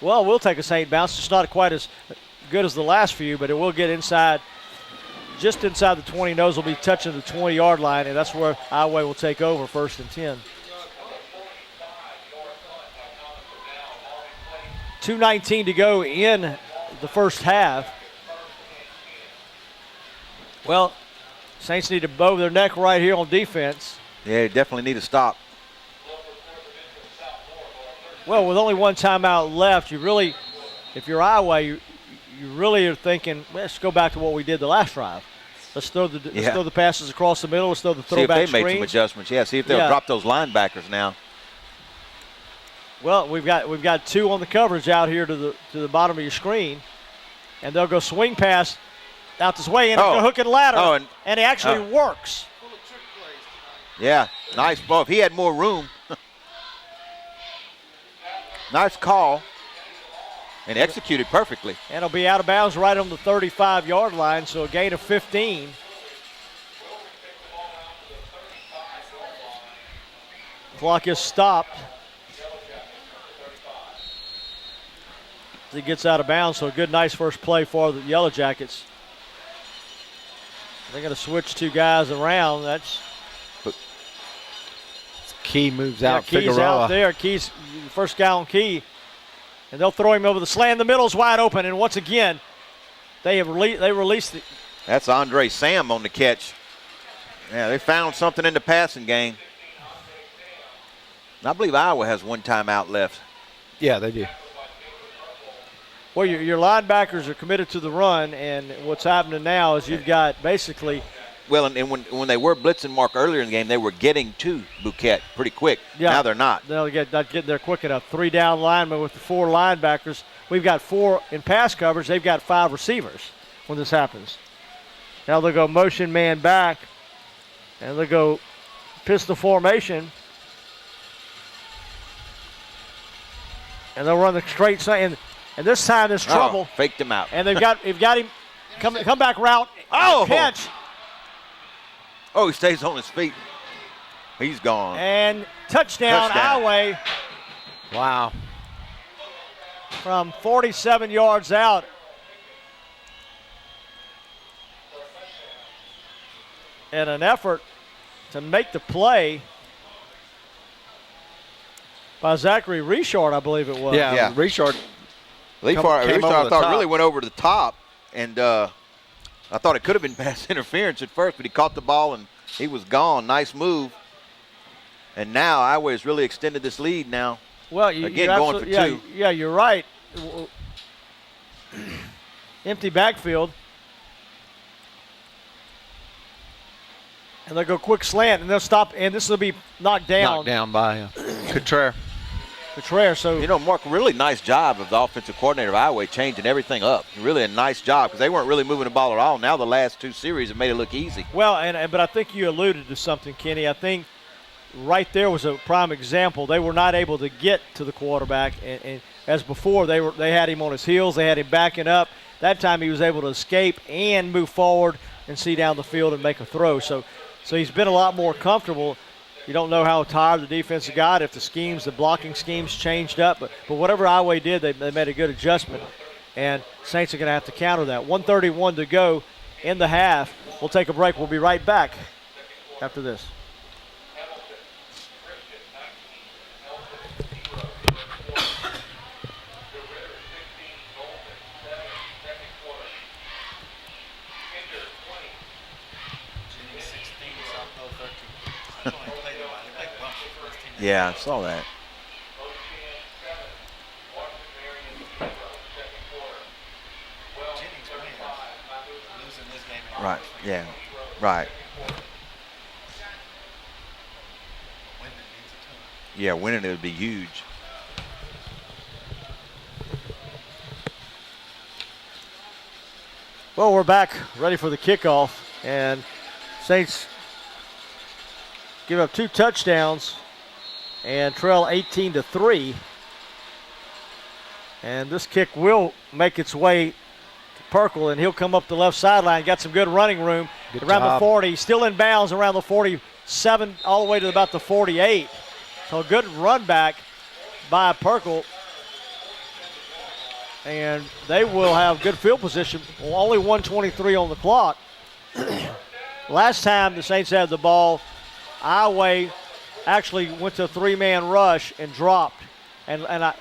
Well, we'll take a Saint bounce. It's not quite as good as the last few, but it will get inside, just inside the 20. Nose will be touching the 20-yard line, and that's where Iowa will take over, 1st and 10. 2:19 to go in the first half. Well, Saints need to bow their neck right here on defense. Yeah, definitely need to stop. Well, with only one timeout left, if you're Iowa, you really are thinking, let's go back to what we did the last drive. Let's throw the passes across the middle. Let's throw the throwback screens. See if they screens. make some adjustments. Yeah, see if they'll drop those linebackers now. Well, we've got 2 on the coverage out here to the bottom of your screen, and they'll go swing pass out this way and go hook and ladder, and it actually works. Yeah, nice ball. If he had more room. Nice call, and executed perfectly. And it'll be out of bounds right on the 35-yard line, so a gain of 15. Clock is stopped. As he gets out of bounds, so a good, nice first play for the Yellow Jackets. They're going to switch 2 guys around. That's Key moves out. Key's Figueroa out there. Key's the first guy on Key. And they'll throw him over the slant. The middle's wide open. And once again, they released it. That's Andre Sam on the catch. Yeah, they found something in the passing game. And I believe Iowa has 1 timeout left. Yeah, they do. Well, your linebackers are committed to the run, and what's happening now is you've got basically. Well, and when they were blitzing Mark earlier in the game, they were getting to Bouquet pretty quick. Yeah, now they're not. They'll not getting there quick enough. 3 down linemen with the 4 linebackers. We've got 4 in pass coverage. They've got 5 receivers when this happens. Now they'll go motion man back, and they'll go pistol formation. And they'll run the straight side. And this time there's trouble. Faked him out. And they've got him come back route. Catch. Oh, he stays on his feet. He's gone. And touchdown. Iowa. Wow. From 47 yards out. And an effort to make the play by Zachary Richard, I believe it was. Yeah. Richard. Richard, I thought, really went over the top, and I thought it could have been pass interference at first, but he caught the ball and he was gone. Nice move. And now Iowa has really extended this lead now. Well, going for 2. Yeah, you're right. Empty backfield. And they'll go quick slant, and they'll stop, and this will be knocked down. Knocked down by Contreras. So Mark, really nice job of the offensive coordinator of Iowa changing everything up. Really a nice job because they weren't really moving the ball at all. Now the last 2 series have made it look easy. Well, but I think you alluded to something, Kenny. I think right there was a prime example. They were not able to get to the quarterback, and as before, they had him on his heels. They had him backing up. That time he was able to escape and move forward and see down the field and make a throw. So he's been a lot more comfortable. You don't know how tired the defense got, if the blocking schemes changed up. But whatever Iowa did, they made a good adjustment. And Saints are going to have to counter that. 1:31 to go in the half. We'll take a break. We'll be right back after this. Yeah, I saw that. Right, yeah, right. Yeah, winning it would be huge. Well, we're back, ready for the kickoff, and Saints give up 2 touchdowns and trail 18-3. And this kick will make its way to Perkle, and he'll come up the left sideline. Got some good running room around the 40. Still in bounds around the 47 all the way to about the 48. So a good run back by Perkle. And they will have good field position. Only 1:23 on the clock. Last time the Saints had the ball, Iowa actually went to a three-man rush and dropped. And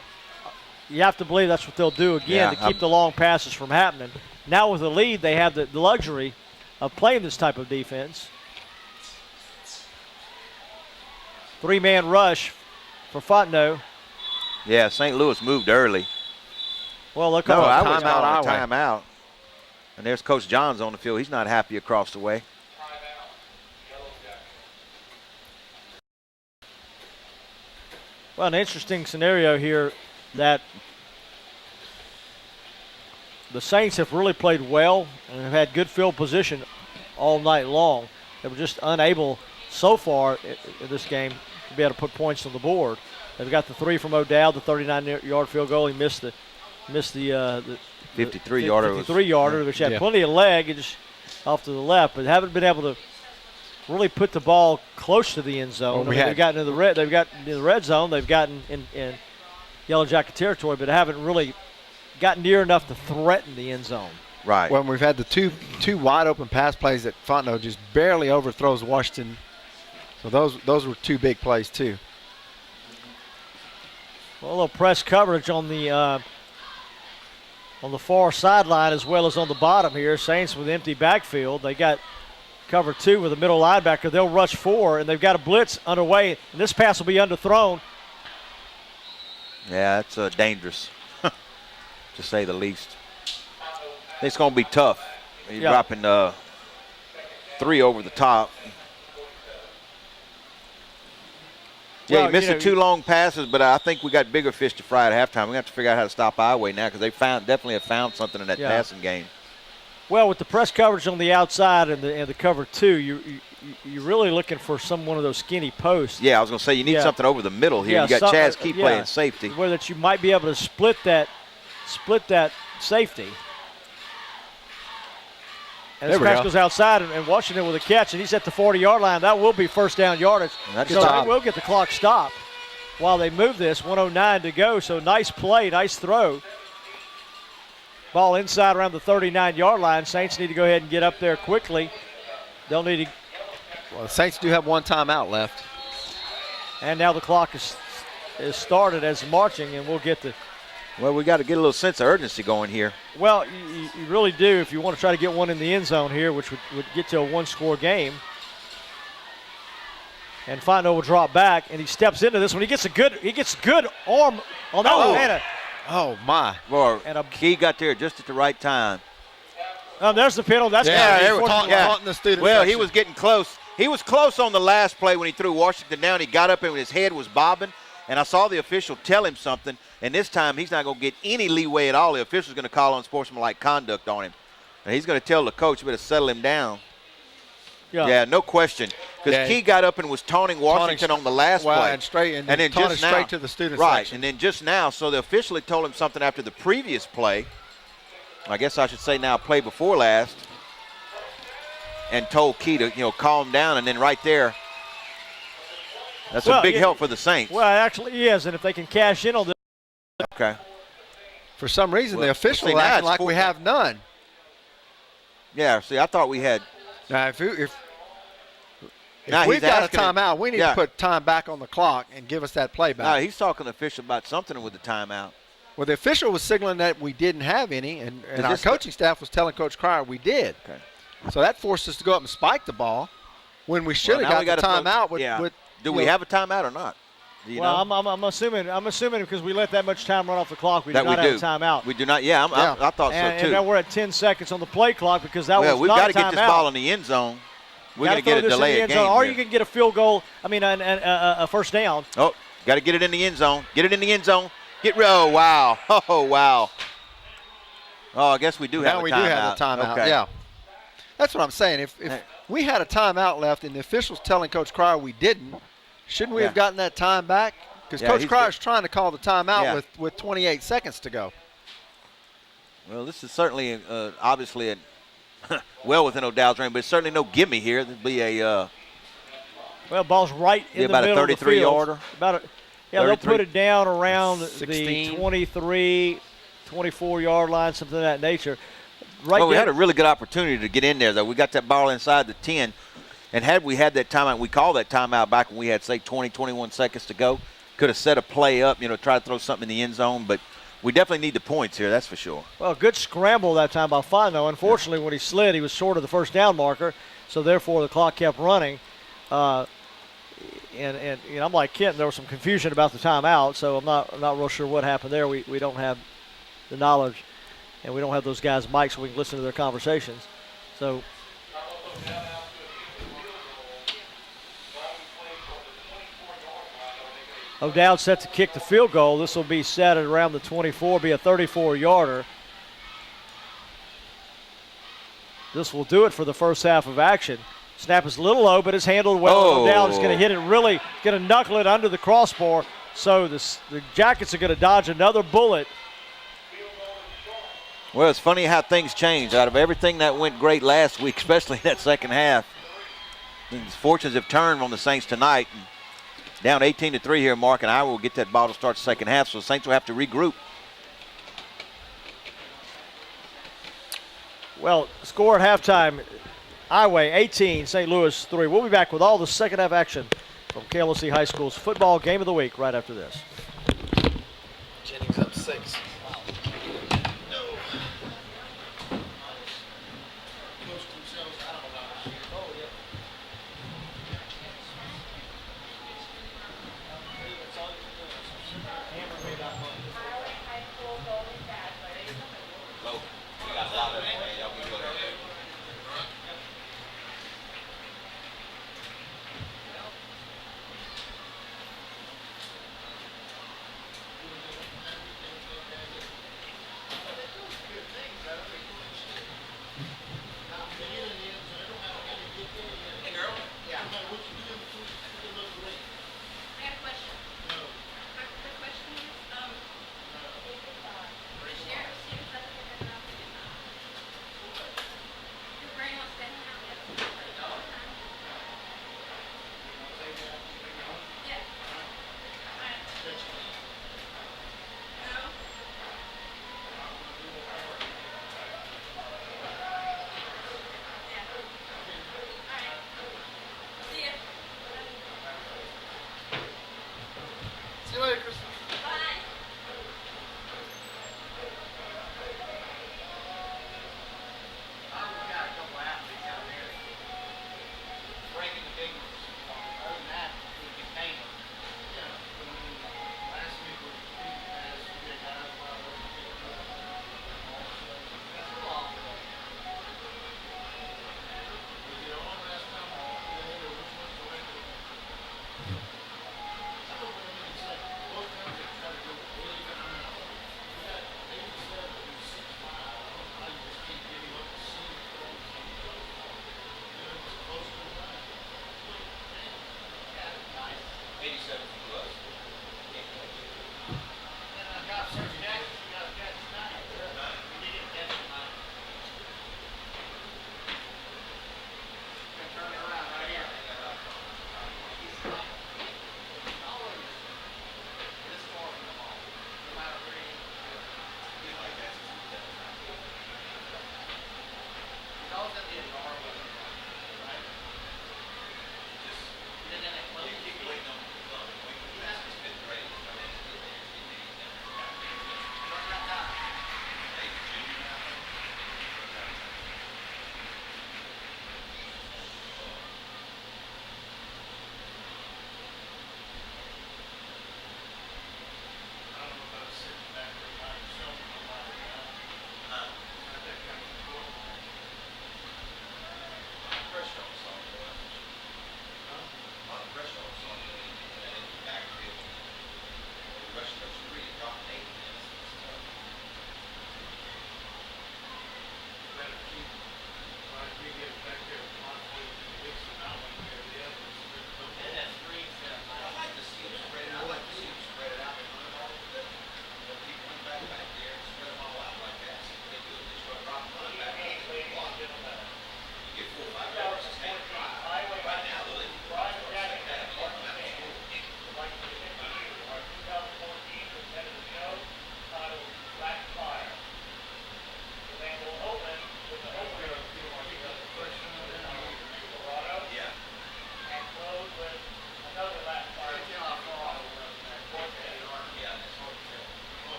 you have to believe that's what they'll do again to keep the long passes from happening. Now with the lead, they have the luxury of playing this type of defense. Three-man rush for Fontenot. Yeah, St. Louis moved early. Well, look No, I at was calling a timeout. And there's Coach Johns on the field. He's not happy across the way. Well, an interesting scenario here that the Saints have really played well and have had good field position all night long. They were just unable so far in this game to be able to put points on the board. They've got the three from O'Dowd, the 39-yard field goal. He missed the 53-yarder. 53-yarder, which had plenty of leg, just off to the left, but haven't been able to really put the ball close to the end zone. They've gotten into the red zone. They've gotten in Yellow Jacket territory, but haven't really gotten near enough to threaten the end zone. Right. When we've had the two wide open pass plays that Fontenot just barely overthrows Washington. So those were two big plays too. Well, a little press coverage on the far sideline as well as on the bottom here. Saints with empty backfield. They got cover two with a middle linebacker. They'll rush four, and they've got a blitz underway. And this pass will be underthrown. Yeah, it's dangerous, to say the least. I think it's going to be tough. You're dropping three over the top. Yeah, you missed the two long passes, but I think we got bigger fish to fry at halftime. We have to figure out how to stop Iowa now because they definitely have found something in that passing game. Well, with the press coverage on the outside and the cover two, you're really looking for one of those skinny posts. Yeah, I was going to say you need something over the middle here. You got Chaz Key playing safety. Where that you might be able to split that safety. And this pass goes outside, and Washington with a catch, and he's at the 40-yard line. That will be first down yardage. So they will get the clock stopped while they move this. 1:09 to go, so nice play, nice throw. Ball inside around the 39-yard line. Saints need to go ahead and get up there quickly. They'll need to. Well, the Saints do have one timeout left. And now the clock is started as marching, and we'll get the. Well, we got to get a little sense of urgency going here. Well, you really do if you want to try to get one in the end zone here, which would get to a one-score game. And Fontenot will drop back, and he steps into this one. He gets good arm on that one. Oh, my. Boy, Key got there just at the right time. There's the penalty. That's caught in the student section. He was getting close. He was close on the last play when he threw Washington down. He got up and his head was bobbing, and I saw the official tell him something, and this time he's not going to get any leeway at all. The official's going to call on sportsmanlike conduct on him. And he's going to tell the coach, better settle him down. Yeah, no question. Because Key got up and was taunting Washington on the last play. And then just straight to the student section. Right, and then just now, so the official had told him something after the previous play. I guess I should say now play before last. And told Key to, calm down. And then right there, that's a big help for the Saints. Well, it actually is. And if they can cash in on this. Okay. For some reason, the official acting like we have none. Yeah, see, I thought we had. Now, if we've got a timeout, we need to put time back on the clock and give us that play back. No, he's talking to the official about something with the timeout. Well, the official was signaling that we didn't have any, and our coaching staff was telling Coach Cryer we did. Okay. So that forced us to go up and spike the ball when we should have got the timeout. Do we have a timeout or not? I'm assuming because we let that much time run off the clock, we do not have a timeout. We do not. I thought so too. And now we're at 10 seconds on the play clock because that was not a timeout. We've got to get this ball in the end zone. We're going to get a delay of game. Or you can get a field goal. A first down. Oh, got to get it in the end zone. Get it in the end zone. Oh, wow. Oh, wow. Oh, I guess we do have a timeout. Now we do have a timeout. Okay. Yeah. That's what I'm saying. If we had a timeout left and the officials telling Coach Cryer we didn't, shouldn't we have gotten that time back? Because Yeah, Coach he's Cryer's trying to call the timeout Yeah. with 28 seconds to go. Well, this is certainly obviously well within O'Dowd's range, but it's certainly no gimme here. There'd be a Well, ball's right in the about a middle of the 33 field. yarder. Yeah, they'll 33. put it down around 16. the 23, 24-yard line, something of that nature. Right Well, we there. had a really good opportunity to get in there, though. We got that ball inside the 10, and had we had that timeout, we called that timeout back when we had, say, 20, 21 seconds to go. Could have set a play up, try to throw something in the end zone, but we definitely need the points here, that's for sure. Well, good scramble that time by Fano. Unfortunately, when he slid, he was short of the first down marker, so therefore the clock kept running. And I'm like Kent, there was some confusion about the timeout, so I'm not real sure what happened there. We don't have the knowledge, and we don't have those guys' mics so we can listen to their conversations. So O'Dowd set to kick the field goal. This will be set at around the 24, be a 34-yarder. This will do it for the first half of action. Snap is a little low, but it's handled well. Oh. O'Dowd is going to hit it really, going to knuckle it under the crossbar. So the Jackets are going to dodge another bullet. Well, it's funny how things change. Out of everything that went great last week, especially in that second half, the fortunes have turned on the Saints tonight. Down 18-3 here, Mark and I will get that ball to start the second half, so the Saints will have to regroup. Well, score at halftime, Highway 18, St. Louis 3. We'll be back with all the second half action from KLC High School's football game of the week right after this. Jennings up 6.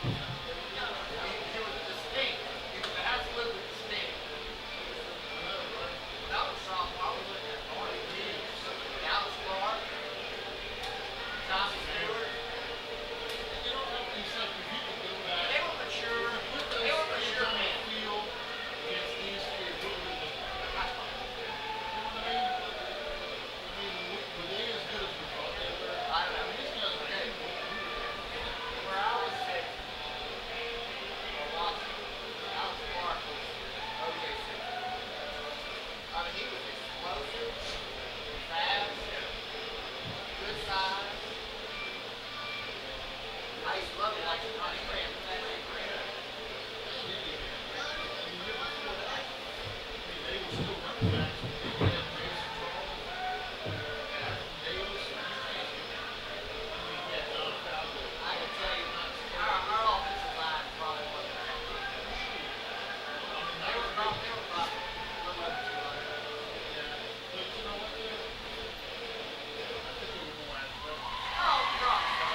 It was distinct. It was absolutely distinct. When I was sophomore, I was looking at Barney Gibbs, Dallas Clark, Tommy Stewart. They were mature. They were mature men. I don't know. Where I was at, Dallas Clark was OJ Simpson. I mean, he was explosive, fast, good size. I used to love it like Johnny Graham. I can tell you, our offensive line probably wasn't that good. They were probably a little over 200. Oh, probably so.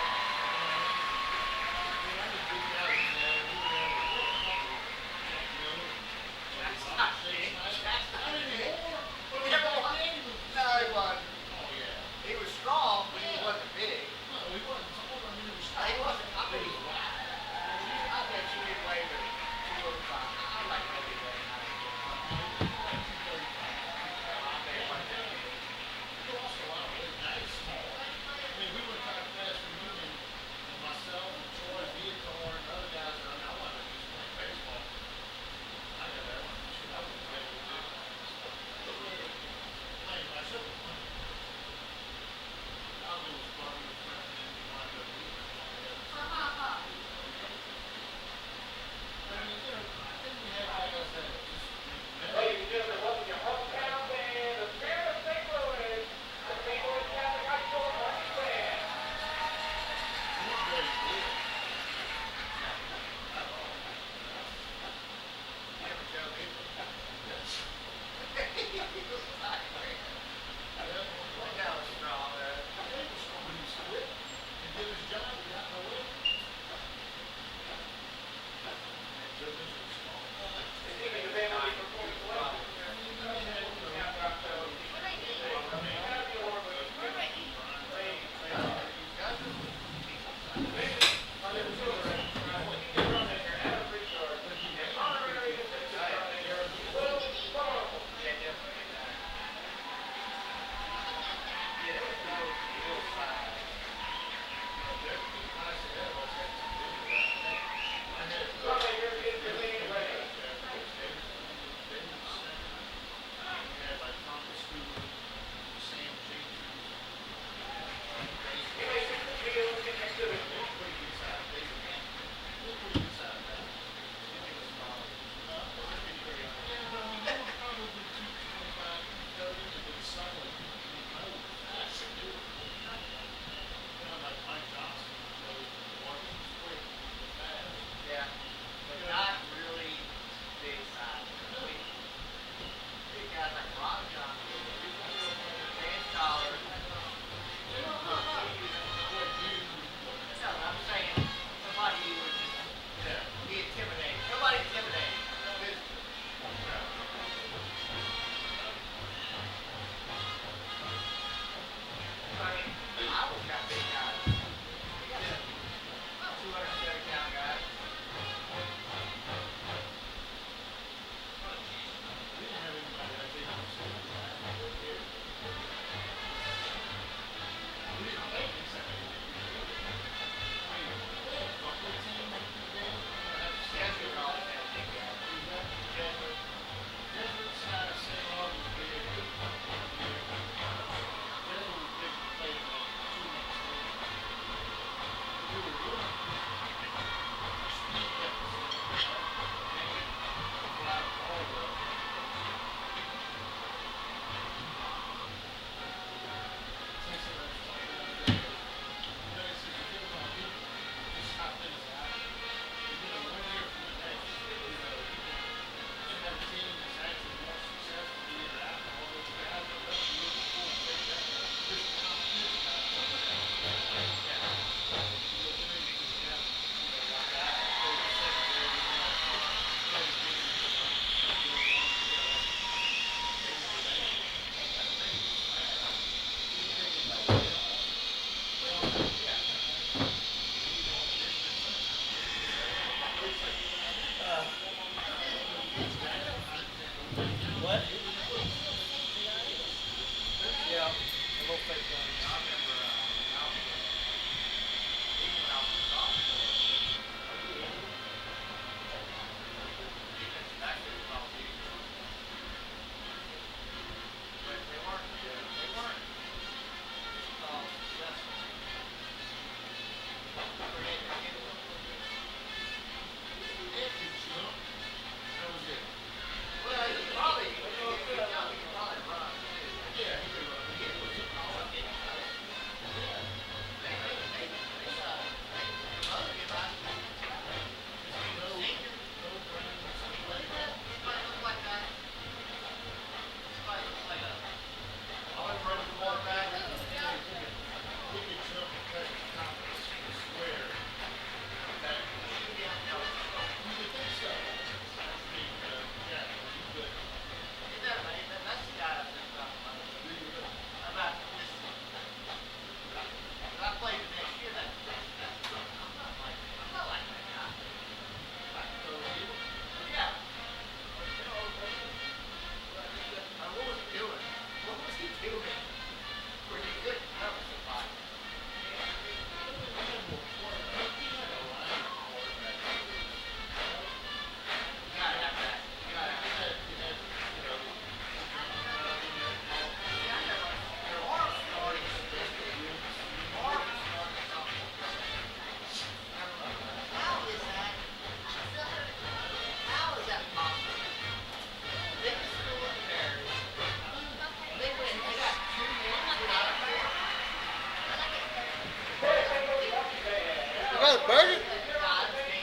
want a burger?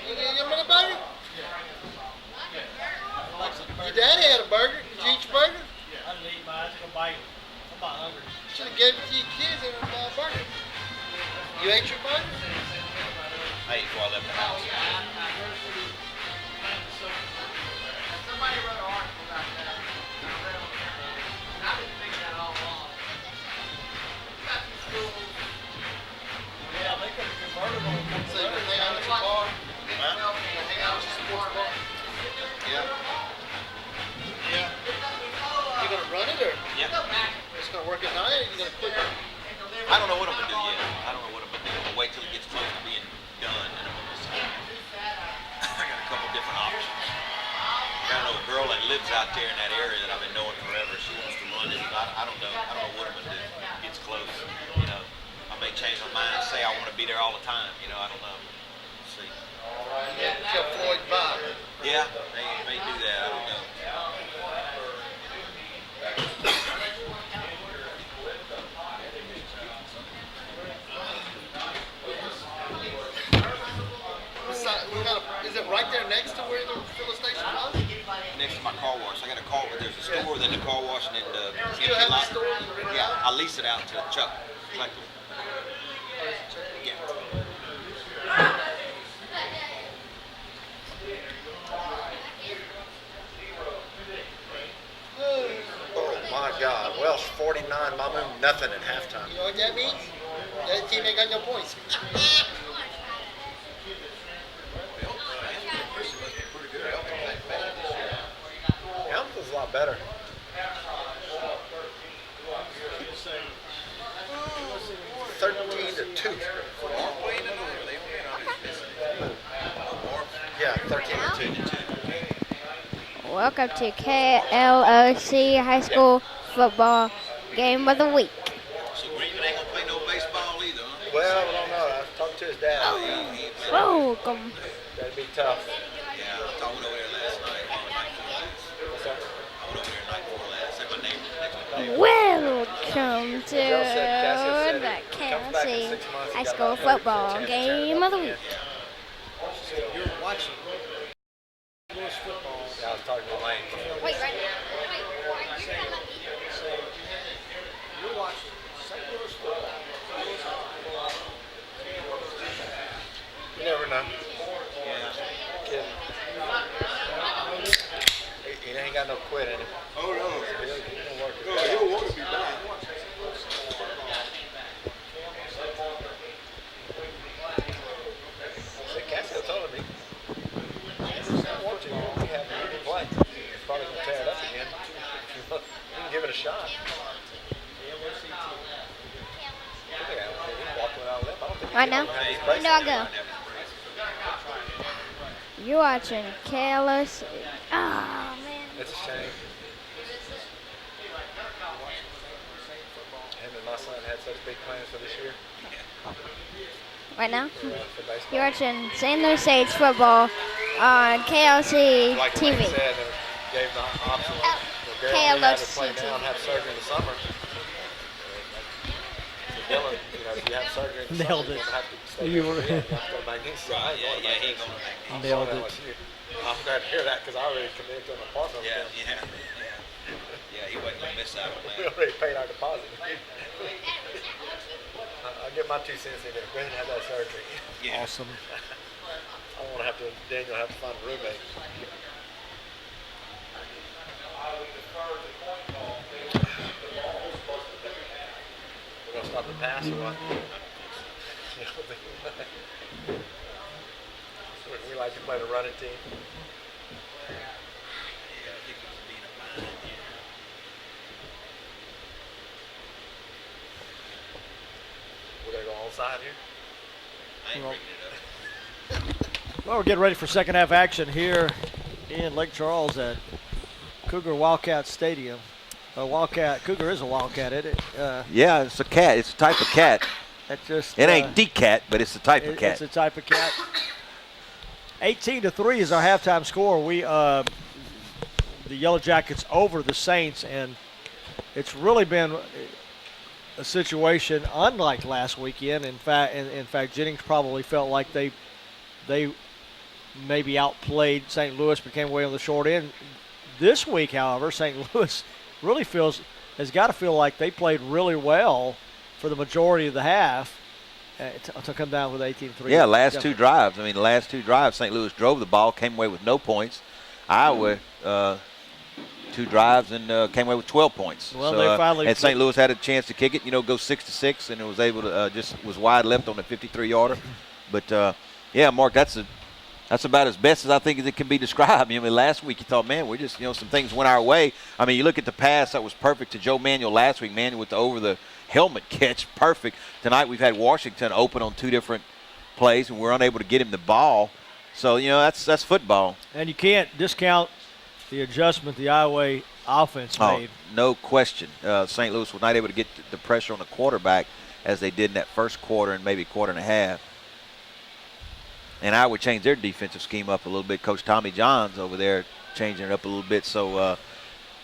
You want a burger? Your daddy had a burger. Did you eat your burger? I didn't eat mine. I took a bite. I'm not hungry. Should have gave it to your kids and a burger. You ate your burger? I ate before I left the house. Somebody wrote an article about that. I read on the internet. And I've been thinking that all along. Got some schools. Yeah, they could have converted them. So you can hang out at your bar. Hang out at your sports bar. Yeah. Yeah. You gonna run it or? Yeah. It's gonna work at night or you gonna quit? I don't know what I'm gonna do yet. I don't know what I'm gonna do. I'm gonna wait till it gets close to being done, and I'm gonna decide. I got a couple different options. I got a girl that lives out there in that area that I've been knowing forever. She wants to run it. I don't know. I don't know what I'm gonna do. It gets close. You know, I may change my mind and say I want to be there all the time. You know, I don't know. We'll see. Tell Floyd bye. Yeah, they may do that. I don't know. Is it right there next to where the filling station was? Next to my car wash, I got a car. There's a store, then the car wash, and then the Still empty have the lot. store? Yeah, I lease it out to Chuck. Like, yeah. Oh my God. Welsh 49, Mamu nothing at halftime. You know what that means? That team ain't got no points. Hamilton's a lot better. 13-2. Yeah, 13-2. Welcome to KLOC High School Football Game of the Week. So Greenman ain't gonna play no baseball either, huh? Well, I don't know. I talked to his dad. Welcome. That'd be tough. Yeah, I went over there last night. What's that? I went over there night before last. Said my neighbor next to me. Welcome to Cassio said the he comes back in KLC 6 months, he High got School about 30% Football chance to Game turn of the up Week. again. You're watching Louis football. Yeah, I was talking to Lane. Wait, right You're watching St. Louis football. You never know. Yeah. Kid. He ain't got no quit in him. Oh no. He'll work it. No, he'll want to be back. Cassio told him he doesn't want to. We have to play. He's probably going to tear it up again. You can give it a shot. Right now? When do I go? You're watching KLOC. Oh, man. It's a shame. Him and my son had such big plans for this year. Right now? For baseball. You're watching St. Louis State football on KLC Like TV. Lane said, they gave the option. Oh, Dylan had to play KLOC now and have surgery in the summer. Dylan, if you have surgery in the Nailed summer, it. you're going to have to stay You there. were- You have to go back in. So I ain't going back he in. ain't going back. Nailed I'm it. LSU. I'm glad to hear that because I already committed to an apartment. with Yeah, them. yeah, he wasn't gonna miss out on We that. already paid our deposit. I'll get my 2 cents in there. Go ahead and have that surgery. Yeah. Awesome. I don't want to have to, Daniel, have to find a roommate. We're going to stop the pass or what? We like to play the running team. Yeah, I think it was being a bind, yeah. We're going to go onside here. I ain't Well- bringing it up. Well, we're getting ready for second half action here in Lake Charles at Cougar Wildcat Stadium. Cougar is a Wildcat, isn't it? Yeah, it's a cat. It's a type of cat. That's just. It ain't the cat, but it's a type of cat. It's a type of cat. 18-3 is our halftime score. We the Yellow Jackets over the Saints, and it's really been a situation unlike last weekend. In fact, Jennings probably felt like they maybe outplayed St. Louis, but came away on the short end. This week, however, St. Louis really has got to feel like they played really well for the majority of the half to come down with 18-3. Yeah, last two drives. I mean, the last two drives, St. Louis drove the ball, came away with no points. Iowa, 2 drives and came away with 12 points. Well, they finally. And St. Louis had a chance to kick it, go 6-6, and it was able to was wide left on the 53-yarder. But yeah, Mark, that's about as best as I think it can be described. I mean, last week you thought, man, we just some things went our way. I mean, you look at the pass that was perfect to Joe Manuel last week. Manuel with the over the helmet catch, perfect. Tonight we've had Washington open on 2 different plays, and we're unable to get him the ball. So that's football. And you can't discount the adjustment the Iowa offense made. No question. St. Louis was not able to get the pressure on the quarterback as they did in that first quarter and maybe quarter and a half. And Iowa changed their defensive scheme up a little bit. Coach Tommy Johns over there changing it up a little bit. So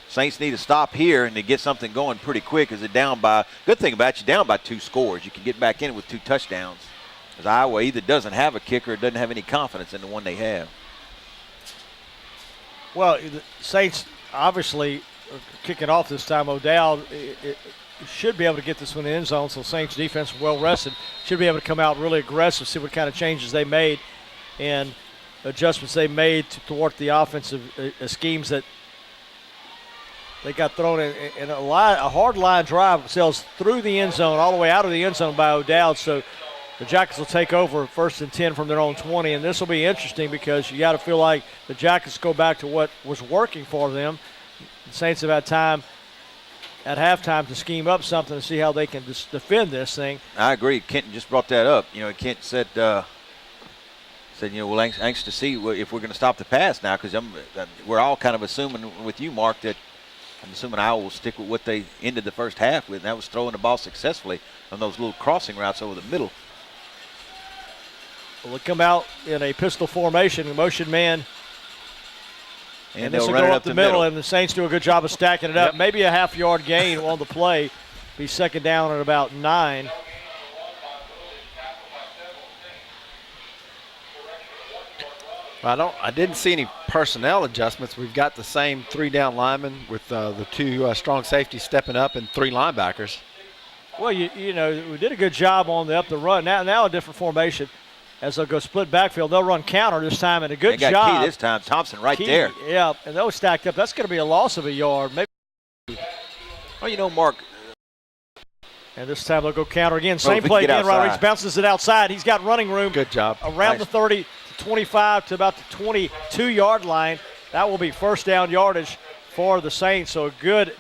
Saints need to stop here and to get something going pretty quick as they're down by – good thing about you, down by 2 scores. You can get back in with 2 touchdowns. Because Iowa either doesn't have a kicker or doesn't have any confidence in the one they have. Well, the Saints obviously are kicking off this time. O'Dowd should be able to get this one in the end zone, so Saints defense well rested. Should be able to come out really aggressive, see what kind of changes they made and adjustments they made to thwart the offensive schemes that they got thrown in a hard line drive sails through the end zone, all the way out of the end zone by O'Dowd. So the Jackets will take over 1st and 10 from their own 20, and this will be interesting because you got to feel like the Jackets go back to what was working for them. The Saints have had time at halftime to scheme up something to see how they can defend this thing. I agree. Kenton just brought that up. Kent said, we're anxious to see if we're going to stop the pass now because we're all kind of assuming with you, Mark, that I'm assuming Iowa will stick with what they ended the first half with, and that was throwing the ball successfully on those little crossing routes over the middle. Well, they come out in a pistol formation, motion man. And this will run go it up the middle, and the Saints do a good job of stacking it up. Yep. Maybe a half-yard gain on the play. Be 2nd down at about 9. I didn't see any personnel adjustments. We've got the same 3 down linemen with the 2 strong safeties stepping up and 3 linebackers. Well, we did a good job on the run. Now a different formation. As they'll go split backfield, they'll run counter this time, and a good they got job. Key this time. Thompson right there. Yeah, and those stacked up. That's going to be a loss of a yard. Maybe. Well, Mark. And this time they'll go counter again. Same play again. Rodriguez bounces it outside. He's got running room. Good job. Around the 30 to 25 to about the 22-yard line. That will be 1st down yardage for the Saints. So a good,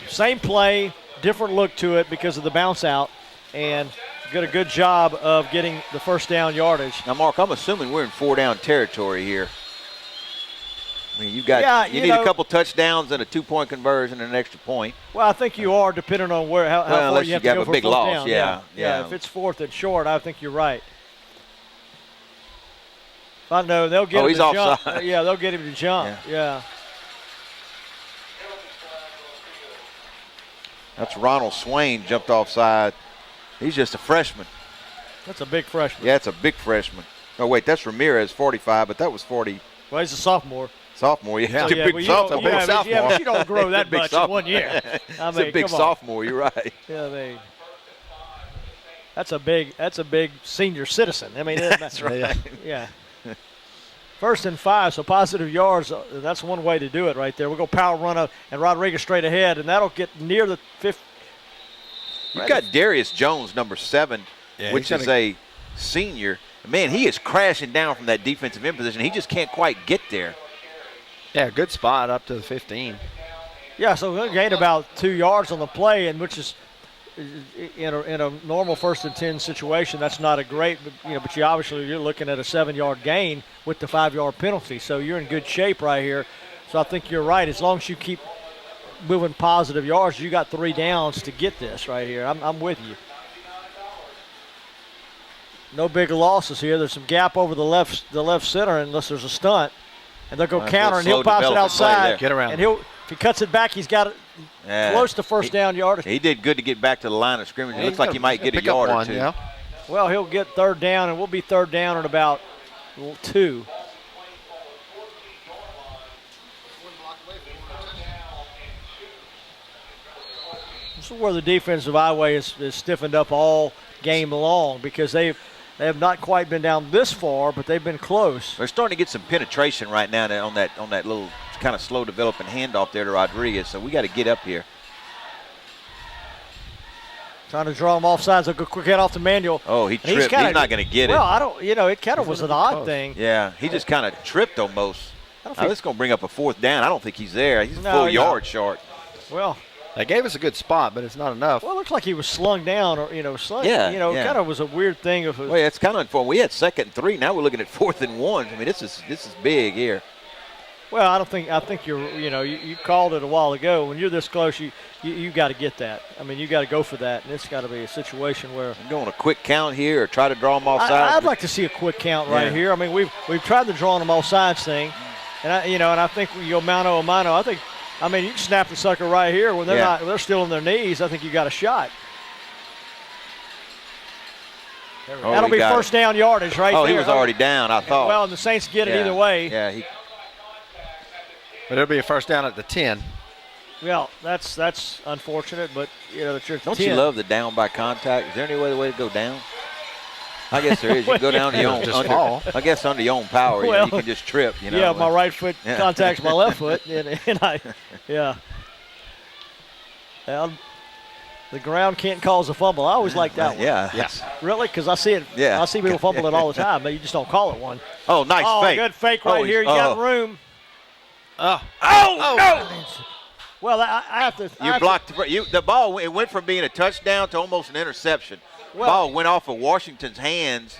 same play, different look to it because of the bounce out. And got a good job of getting the 1st down yardage. Now, Mark, I'm assuming we're in 4-down territory here. I mean, you need a couple touchdowns and a 2-point conversion and an extra point. Well, I think you are, depending on how far you have to go for a big 4th loss. down. Yeah. If it's 4th and short, I think you're right. I know they'll get him he's to offside. jump. Yeah, they'll get him to jump. Yeah. That's Ronald Swain jumped offside. He's just a freshman. That's a big freshman. Yeah, it's a big freshman. Oh, wait, that's Ramirez, 45, but that was 40. Well, he's a sophomore. Sophomore, yeah. Oh, Big sophomore. Yeah, but you don't grow that much in 1 year. It's a big sophomore, you're right. Yeah, that's a big senior citizen. I mean, that's right. Yeah. 1st and 5, so positive yards. That's one way to do it right there. We'll go power run up and Rodriguez straight ahead, and that'll get near the 5th. You've got Darius Jones, number 7, which is a senior. Man, he is crashing down from that defensive end position. He just can't quite get there. Yeah, good spot up to the 15. Yeah, so they gained about 2 yards on the play, and which is in a normal 1st and 10 situation, that's not a great, but you're looking at a 7-yard gain with the 5-yard penalty. So you're in good shape right here. So I think you're right. As long as you keep moving positive yards, you got 3 downs to get this right here. I'm with you. No big losses here. There's some gap over the left center unless there's a stunt. And they'll go counter, and he'll pass it outside. Get around. And if he cuts it back, he's got close to first down yardage. He did good to get back to the line of scrimmage. It looks like he might get a yard or two. Yeah. Well, he'll get third down, and we'll be third down at about 2. This is where the defense of Iowa is stiffened up all game long because they have not quite been down this far, but they've been close. They're starting to get some penetration right now on that little kind of slow developing handoff there to Rodriguez. So we got to get up here. Trying to draw him off sides. They'll go quick head off the manual. Oh, he tripped. He's not going to get it. Well, I don't. It kind of was an odd thing. Yeah, he just kind of tripped almost. Now, this is going to bring up a fourth down. I don't think he's there. He's a full yard short. Well, they gave us a good spot, but it's not enough. Well, it looks like he was slung down, or slung. Yeah, kind of was a weird thing. Well, it's kind of unfortunate. We had 2nd and 3. Now we're looking at 4th and 1. I mean, this is big here. Well, I think you're. You called it a while ago. When you're this close, you got to get that. I mean, you got to go for that, and it's got to be a situation where I'm going a quick count here, or try to draw them off sides. I'd like to see a quick count right here. I mean, we've tried the drawing them off sides thing, and I think mano a mano. I mean, you can snap the sucker right here when they're still on their knees. I think you got a shot. That'll be first down yardage right there. Oh, he was already down, I thought. Well, and the Saints get it either way. Yeah, but it'll be a first down at the 10. Well, that's unfortunate, but that you're at the 10. Don't you love the down by contact? Is there any way to go down? I guess there is. You can go down to your own fall. I guess under your own power, you can just trip. Yeah, my right foot contacts my left foot, and Well, the ground can't cause a fumble. I always like that one. Yeah. Yes. Really? Because I see it. Yeah. I see people fumble it all the time, but you just don't call it one. Oh, nice fake. Good fake right here. You got room. No! Well, I have to. The ball. It went from being a touchdown to almost an interception. Ball went off of Washington's hands.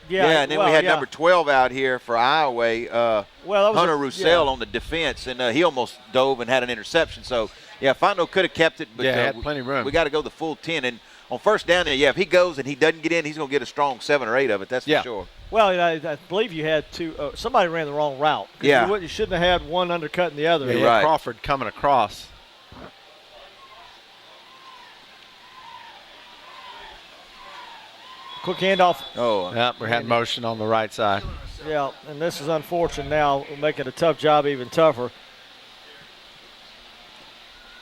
Yeah, and then we had number 12 out here for Iowa, Hunter Roussel on the defense, and he almost dove and had an interception. So, Fondo could have kept it, but had plenty of room. We got to go the full 10. And on first down there, if he goes and he doesn't get in, he's going to get a strong 7 or 8 of it. That's for sure. Well, I believe you had two. Somebody ran the wrong route. Yeah. You shouldn't have had one undercutting the other. Yeah, right. Crawford coming across. Quick handoff. Oh. Yeah, we had motion on the right side. Yeah, and this is unfortunate now. We'll make it a tough job even tougher.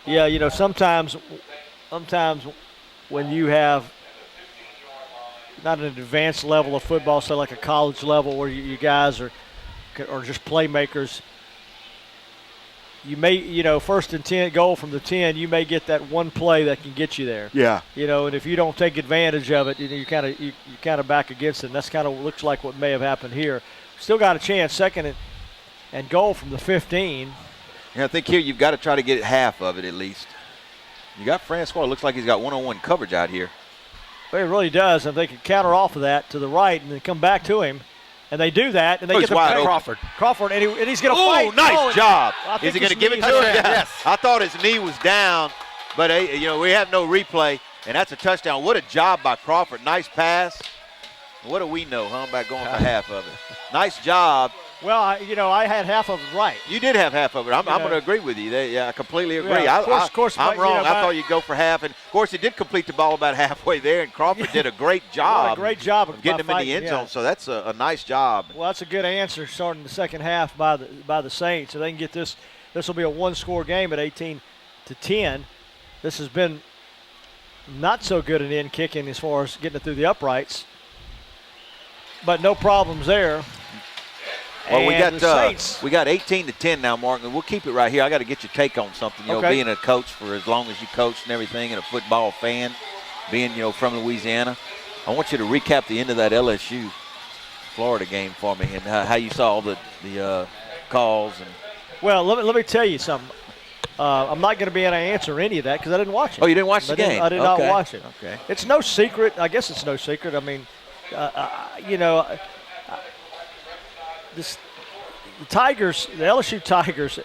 Yeah, sometimes when you have not an advanced level of football, say like a college level where you guys are just playmakers, you may, first and 10, goal from the 10, you may get that one play that can get you there. Yeah. And if you don't take advantage of it, you kind of back against it. And that's kind of looks like what may have happened here. Still got a chance, 2nd and goal from the 15. Yeah, I think here you've got to try to get half of it at least. You got Francois. It looks like he's got one-on-one coverage out here. Well, he really does. And they can counter off of that to the right and then come back to him. And they do that, and they get the Crawford, and he's going to fight. Oh, nice job. Is he going to give it to him? Yes. I thought his knee was down, but, we have no replay, and that's a touchdown. What a job by Crawford. Nice pass. What do we know, about going for half of it? Nice job. Well, I had half of it right. You did have half of it. I'm going to agree with you. I completely agree. Yeah, of course, I'm wrong. I thought you'd go for half. And, of course, he did complete the ball about halfway there, and Crawford did a great job. What a great job of getting him in the end zone. So that's a nice job. Well, that's a good answer starting the second half by the Saints. So they can get this. This will be a one-score game at 18-10. This has been not so good an end kicking as far as getting it through the uprights. But no problems there. Well, we and we got 18-10 now, Mark, and we'll keep it right here. I got to get your take on something. Being a coach for as long as you coached and everything, and a football fan, being from Louisiana, I want you to recap the end of that LSU Florida game for me and how you saw the calls. And well, let me tell you something. I'm not going to be able to answer any of that because I didn't watch it. Oh, you didn't watch the game? I did not watch it. Okay. It's no secret. I guess it's no secret. I mean, the Tigers, the LSU Tigers,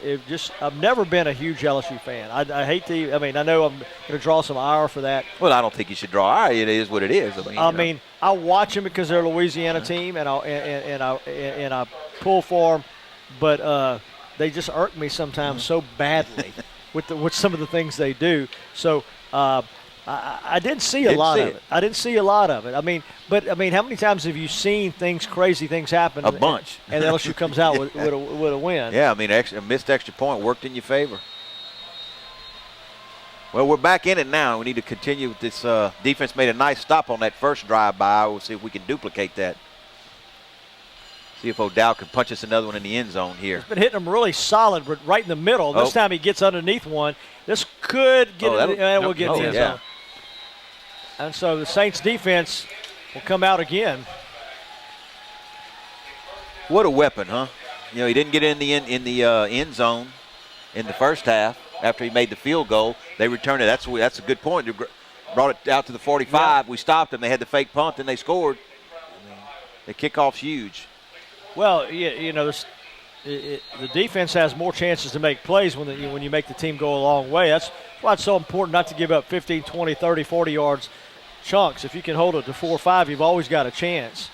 I've never been a huge LSU fan. I hate to. I mean, I know I'm going to draw some ire for that. Well, I don't think you should draw ire. It is what it is. I mean, I watch them because they're a Louisiana team, and I pull for them, but they just irk me sometimes so badly. with some of the things they do. So I didn't see a lot of it. I didn't see a lot of it. I mean, how many times have you seen crazy things happen? A bunch. And LSU comes out with a win. Yeah, I mean, a missed extra point worked in your favor. Well, we're back in it now. We need to continue with this. Defense made a nice stop on that first drive-by. We'll see if we can duplicate that. See if O'Dowd can punch us another one in the end zone here. He's been hitting them really solid, right in the middle. This time he gets underneath one. This could get we'll get in the end zone. And so the Saints defense will come out again. What a weapon, huh? You know, he didn't get in the end zone in the first half. After he made the field goal, they returned it. That's a good point. They brought it out to the 45. Yeah. We stopped them. They had the fake punt, and they scored. The kickoff's huge. Well, you know, the defense has more chances to make plays when you make the team go a long way. That's why it's so important not to give up 15, 20, 30, 40 yards chunks. If you can hold it to 4 or 5, you've always got a chance.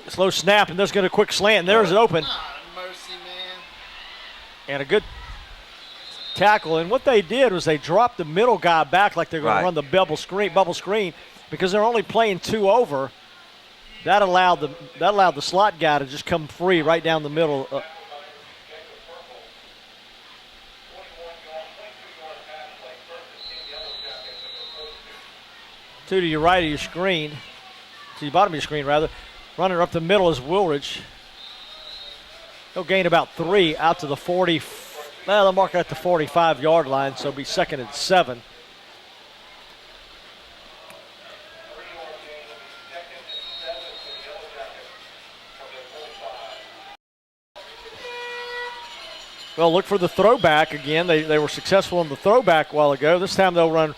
Slow snap, and there's going to quick slant. And there's it open. Mercy, man. And a good tackle. And what they did was they dropped the middle guy back like they're going to run the bubble screen because they're only playing 2 over. That allowed the slot guy to just come free right down the middle. 2 to your right of your screen. To the bottom of your screen, rather. Running up the middle is Woolridge. He'll gain about 3 out to the 40. Well, they'll mark it at the 45-yard line, so it'll be 2nd and 7. Well, look for the throwback again. They were successful in the throwback a while ago. This time they'll run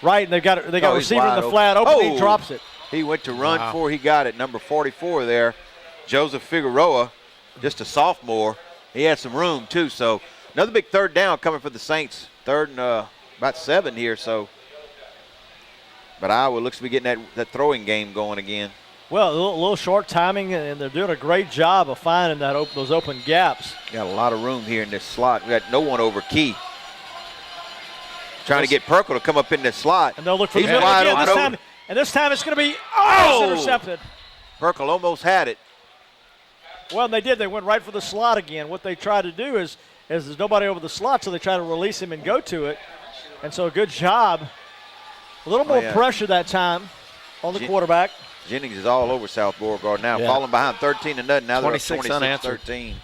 right, and they got a receiver in the flat open. He drops it. He went to run before he got it. Number 44 there, Joseph Figueroa, just a sophomore. He had some room, too. So another big third down coming for the Saints. 3rd and about 7 here. So, but Iowa looks to be getting that throwing game going again. Well, a little short timing, and they're doing a great job of finding those open gaps. Got a lot of room here in this slot. We got no one over Key. Trying to get Perkle to come up in this slot. And they'll look for the middle again this time. And this time it's going to be intercepted. Perkle almost had it. Well, and they did. They went right for the slot again. What they try to do is there's nobody over the slot, so they try to release him and go to it. And so a good job. A little more pressure that time on the quarterback. Jennings is all over South Beauregard now, falling behind 13-0. Now they're 26-13.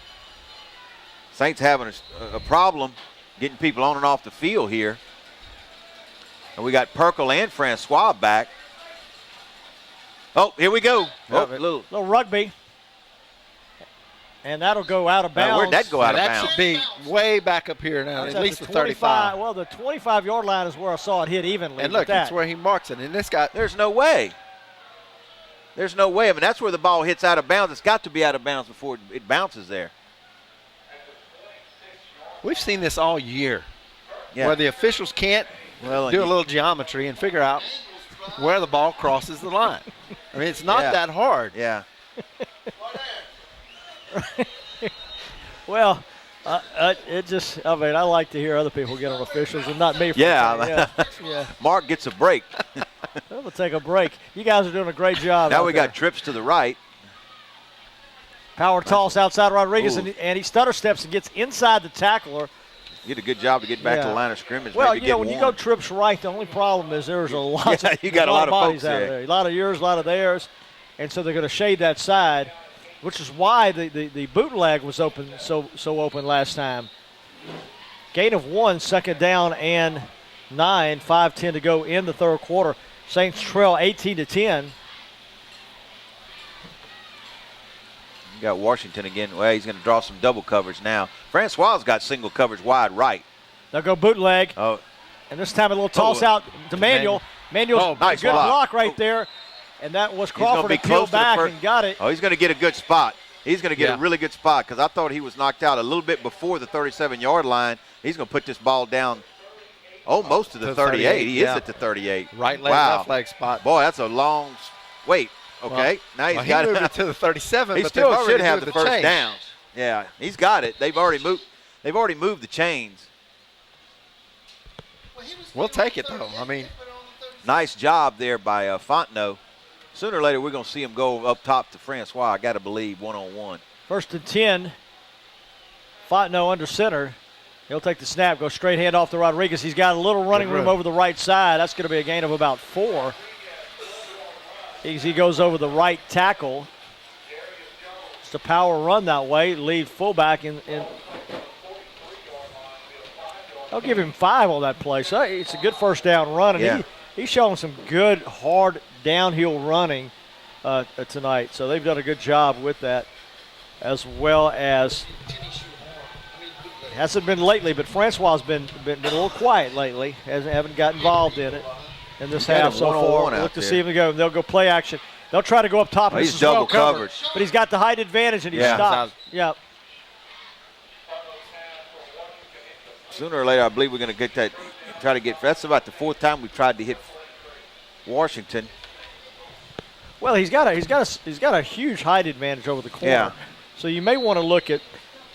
Saints having a problem getting people on and off the field here. And we got Perkle and Francois back. Oh, here we go. Little rugby. And that'll go out of bounds. Where'd that go out of bounds? That should be way back up here now, at least the 35. Well, the 25-yard line is where I saw it hit evenly. And look, that's where he marks it. And this guy. There's no way. There's no way. I mean, that's where the ball hits out of bounds. It's got to be out of bounds before it bounces there. We've seen this all year, where the officials can't do a little geometry and figure out where the ball crosses the line. I mean, it's not that hard. Yeah. Well, I like to hear other people get on officials and not me. Yeah. Mark gets a break. We'll take a break. You guys are doing a great job. Now we got trips to the right. Power toss outside Rodriguez, and he stutter steps and gets inside the tackler. Did a good job to get back to the line of scrimmage. Well, when you go trips right, the only problem is there's a lot of you got a lot of bodies folks out there. A lot of yours, a lot of theirs, and so they're going to shade that side, which is why the bootleg was open so open last time. Gain of 1, 2nd down and 9, 5:10 to go in the 3rd quarter. Saints trail 18-10. You got Washington again. Well, he's going to draw some double coverage now. Francois got single coverage wide right. They'll go bootleg. Oh. And this time a little toss out to Manuel. Manuel's nice good block right there. And that was Crawford to peel back and got it. Oh, he's going to get a good spot. He's going to get a really good spot because I thought he was knocked out a little bit before the 37-yard line. He's going to put this ball down almost to the 38. He is at the 38. Right leg, left leg spot. Boy, that's a long wait. Okay, now he's got it to the 37. He but still should have the first down. Yeah, he's got it. They've already moved the chains. We'll take it, though. I mean, nice job there by Fontenot. Sooner or later, we're going to see him go up top to Francois, I got to believe, one-on-one. 1st and 10. Fontenot under center. He'll take the snap, go straight hand off to Rodriguez. He's got a little running room over the right side. That's going to be a gain of about 4. He goes over the right tackle. It's a power run that way. Leave fullback in. I'll give him 5 on that play. So it's a good first down run. And he's showing some good, hard downhill running tonight. So they've done a good job with that, as well as hasn't been lately, but Francois has been a little quiet lately. Haven't got involved in it in this half so far. Look to see him go. They'll go play action. They'll try to go up top. He's double covered. But he's got the height advantage, and he stops. Yeah. Sooner or later, I believe we're going to get that. Try to get. That's about the 4th time we've tried to hit Washington. Well, he's got a huge height advantage over the corner. Yeah. So you may want to look at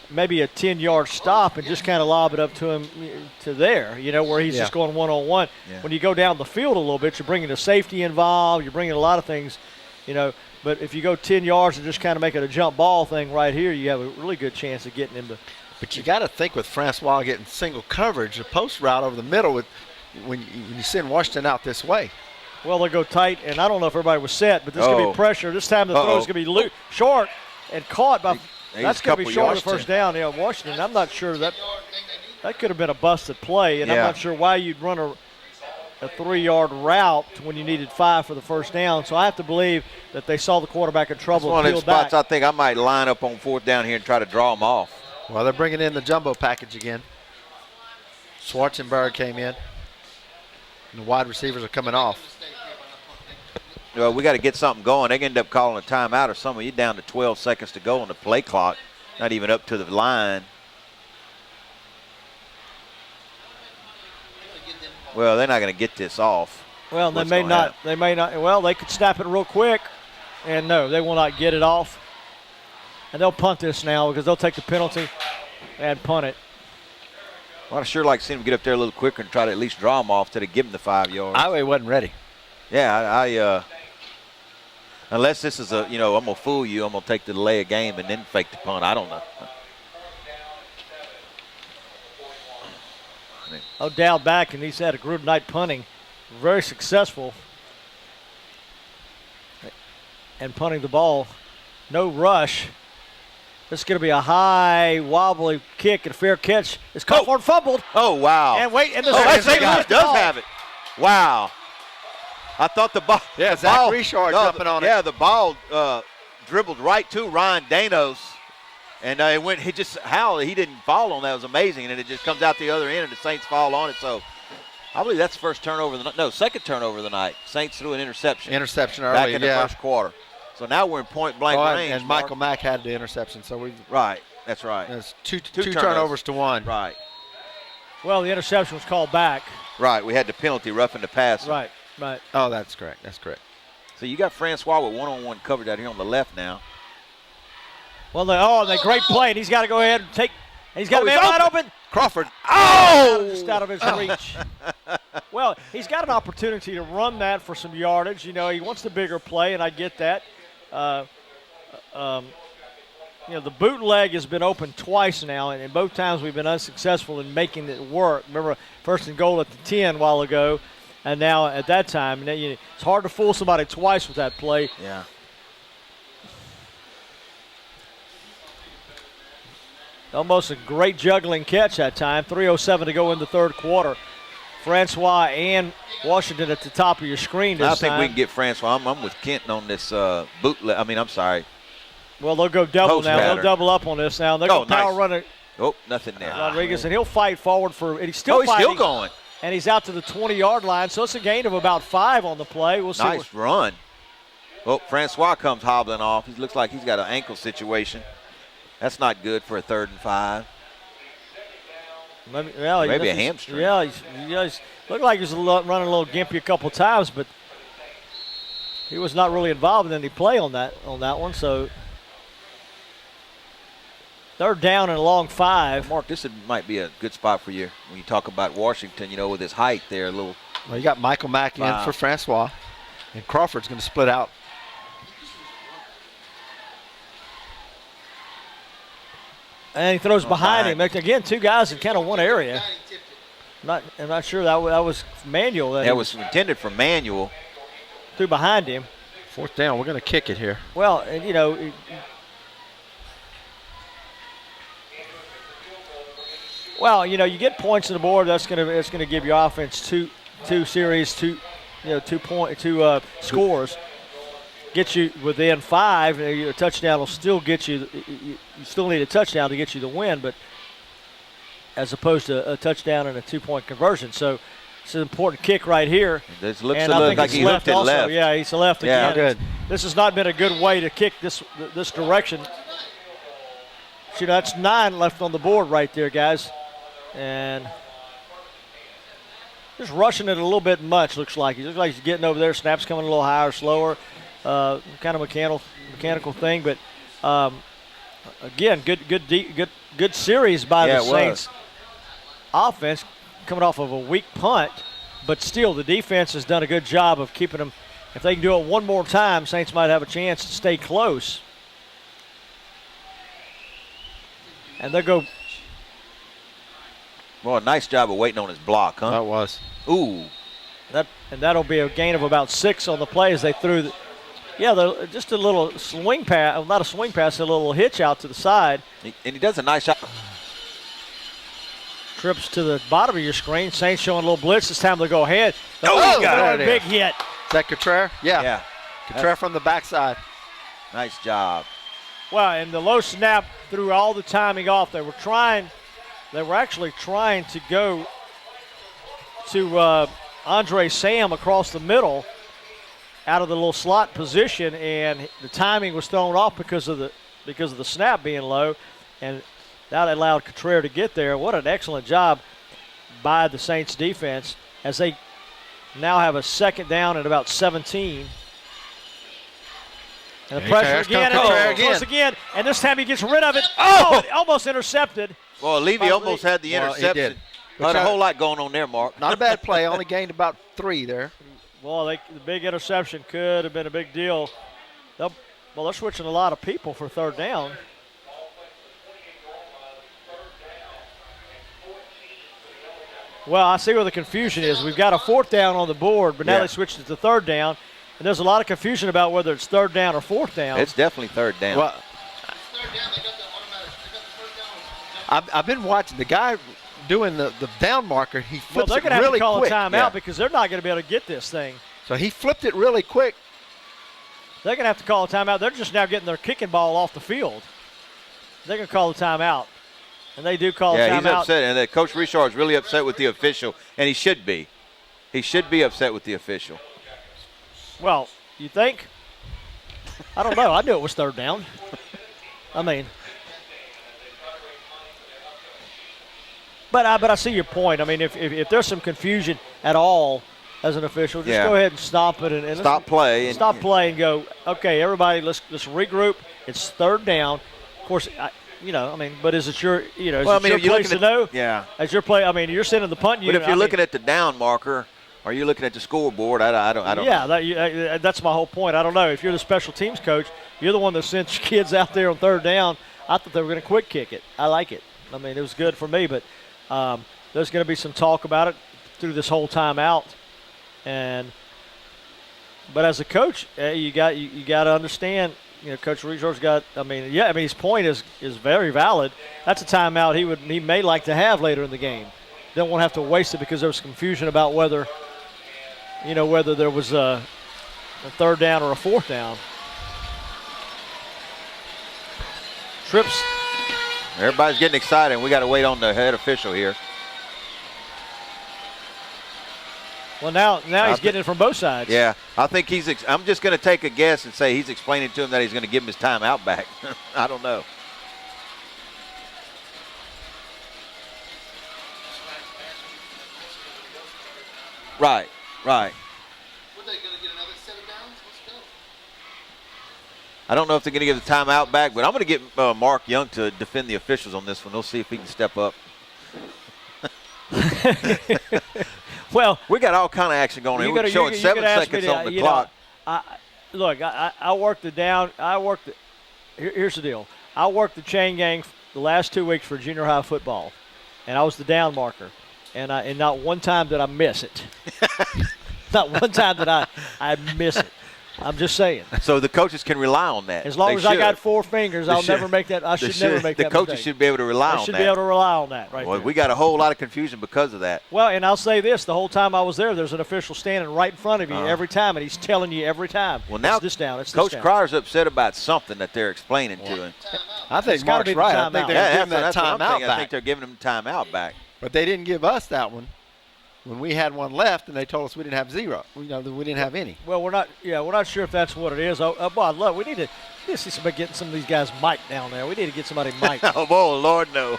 maybe a 10-yard stop and just kind of lob it up to him to there, where he's just going one-on-one. Yeah. When you go down the field a little bit, you're bringing the safety involved. You're bringing a lot of things, But if you go 10 yards and just kind of make it a jump ball thing right here, you have a really good chance of getting into. But you got to think with Francois getting single coverage, a post route over the middle when you send Washington out this way. Well, they'll go tight, and I don't know if everybody was set, but this is going to be pressure. This time the throw is going to be short and caught by. That's going to be short of the first down. Washington, I'm not sure that could have been a busted play, and I'm not sure why you'd run a 3-yard route when you needed 5 for the first down. So I have to believe that they saw the quarterback in trouble. That's one of the spots I think I might line up on 4th down here and try to draw them off. Well, they're bringing in the jumbo package again. Schwarzenberg came in, and the wide receivers are coming off. Well, we got to get something going. They end up calling a timeout or something. You're down to 12 seconds to go on the play clock, not even up to the line. Well, they're not going to get this off. Well, they may not. Well, they could snap it real quick, and no, they will not get it off. And they'll punt this now because they'll take the penalty and punt it. Well, I'd sure like to see them get up there a little quicker and try to at least draw them off instead of give them the 5 yards. Iowa wasn't ready. Yeah, unless this is I'm going to fool you, I'm going to take the delay of game and then fake the punt. I don't know. O'Dowd back, and he's had a good night punting. Very successful. And punting the ball. No rush. This is going to be a high, wobbly kick and a fair catch. It's caught for and fumbled. Oh, wow. And wait, and the St. Louis does have it. Wow. I thought the ball. Yeah, Zach Richard jumping on it. Yeah, the ball dribbled right to Ryan Danos. And it went, he didn't fall on that. It was amazing. And it just comes out the other end, and the Saints fall on it. So I believe that's the second turnover of the night. Saints threw an interception. Interception early, back in the first quarter. So now we're in point blank range. And Michael Mack had the interception. So right, that's right. It's two turnovers to 1. Right. Well, the interception was called back. Right, we had the penalty roughing the pass. Right. Oh, that's correct. So you got Francois with one-on-one coverage out here on the left now. Well, they great play, and he's got to go ahead and take. He's got a man wide open. Crawford. Just out of his reach. Well, he's got an opportunity to run that for some yardage. He wants the bigger play, and I get that. The bootleg has been open twice now, and both times we've been unsuccessful in making it work. Remember, 1st and goal at the 10 a while ago, and now at that time. It's hard to fool somebody twice with that play. Yeah. Almost a great juggling catch that time. 3:07 to go in the third quarter. Francois and Washington at the top of your screen this time. I think we can get Francois. I'm with Kenton on this bootleg. I'm sorry. Well, they'll go double Post now. pattern. They'll double up on this now. They're going to power run it. Oh, nothing there. Rodriguez, and he'll fight forward for. And he's still fighting. He's still going. And he's out to the 20-yard line, so it's a gain of about 5 on the play. We'll see. Nice run. Oh, Francois comes hobbling off. He looks like he's got an ankle situation. That's not good for a 3rd and 5. Maybe a hamstring. Yeah, he's looked like he was running a little gimpy a couple times, but he was not really involved in any play on that one. So Third down and a long 5. Mark, might be a good spot for you when you talk about Washington, with his height there, a little. Well, you got Michael Mack in for Francois, and Crawford's going to split out. And he throws behind him. Again, 2 guys in kind of one area. I'm not sure that was Manuel. That was intended for Manuel. Threw behind him. 4th down. We're going to kick it here. Well, and, well, you get points on the board. It's going to give your offense two scores. Get you within 5. A touchdown will still get you. You still need a touchdown to get you the win, but as opposed to a touchdown and a 2-point conversion. So it's an important kick right here. This looks like he hooked it left. Yeah, he's left again. Good. This has not been a good way to kick this direction. That's 9 left on the board right there, guys. And just rushing it a little bit much, looks like. He looks like he's getting over there. Snap's coming a little higher, slower. Kind of mechanical thing. But, again, good series by the Saints offense coming off of a weak punt. But still, the defense has done a good job of keeping them. If they can do it one more time, Saints might have a chance to stay close. And they'll go. Well, a nice job of waiting on his block, huh? That was. Ooh. That'll be a gain of about 6 on the play as they threw. Just a little swing pass, not a swing pass, a little hitch out to the side. And he does a nice job. Trips to the bottom of your screen. Saints showing a little blitz. It's time to go ahead. He got a big hit. Is that Cottrell? Yeah. Cottrell from the backside. Nice job. Well, and the low snap threw all the timing off. They were actually trying to go to Andre Sam across the middle out of the little slot position, and the timing was thrown off because of the snap being low, and that allowed Cottrell to get there. What an excellent job by the Saints defense as they now have a 2nd down at about 17. And the pressure again, close again, and this time he gets rid of it. Oh, almost intercepted. Well, Levy almost had the interception. Not a whole lot going on there, Mark. Not a bad play. Only gained about 3 there. Well, the big interception could have been a big deal. They're switching a lot of people for 3rd down. Well, I see where the confusion is. We've got a 4th down on the board, but now they switched it to 3rd down. And there's a lot of confusion about whether it's 3rd down or 4th down. It's definitely 3rd down. Well, I've been watching the guy doing the down marker. He flips it really quick. They're going to have to call a timeout because they're not going to be able to get this thing. So he flipped it really quick. They're going to have to call a timeout. They're just now getting their kicking ball off the field. They're going to call a timeout. And they do call a timeout. Yeah, he's upset. And Coach Richard's really upset with the official, and he should be. He should be upset with the official. Well, you think? I don't know. I knew it was 3rd down. I mean. But I see your point. I mean, if there's some confusion at all as an official, just go ahead and stop it and stop play and go. Okay, everybody, let's regroup. It's 3rd down. Of course, but is it your your place to know? Yeah. As your play, I mean, you're sending the punt unit. But if you're looking at the down marker, are you looking at the scoreboard? I don't know. Yeah, that's my whole point. I don't know. If you're the special teams coach, you're the one that sent your kids out there on 3rd down. I thought they were going to quick kick it. I like it. I mean, it was good for me, but there's going to be some talk about it through this whole timeout. But as a coach, you got to understand. Coach Resort's got. His point is very valid. That's a timeout he may like to have later in the game. Don't want to have to waste it because there was confusion about whether there was a 3rd down or a 4th down. Trips. Everybody's getting excited. We got to wait on the head official here. Well, now he's getting it from both sides. Yeah, I think I'm just going to take a guess and say he's explaining to him that he's going to give him his timeout back. I don't know. Right. What, they going to get another set of downs? Let's go. I don't know if they're going to give the timeout back, but I'm going to get Mark Young to defend the officials on this one. We'll see if he can step up. Well, we got all kind of action going on. We're showing 7 seconds on the clock. I worked the down. Here's the deal. I worked the chain gang the last 2 weeks for junior high football, and I was the down marker, and not one time did I miss it. Not one time did I miss it. I'm just saying. So the coaches can rely on that. As long as I got 4 fingers, I'll never make that. I should never make that. The coaches mistake. should be able to rely on that. Should be able to rely on that, right? Well, there. we got a whole lot of confusion because of that. Well, and I'll say this: the whole time I was there's an official standing right in front of you every time, and he's telling you every time. Well, now it's this down. It's Coach this down. Cryer's upset about something that they're explaining to him. I think Mark's right. I think they're giving that timeout back. I think they're giving him timeout back. But they didn't give us that one when we had one left, and they told us we didn't have 0. We didn't have any. Well, we're not sure if that's what it is. Boy, look, we need to see somebody getting some of these guys mic'd down there. We need to get somebody mic'd. Oh, boy, Lord, no.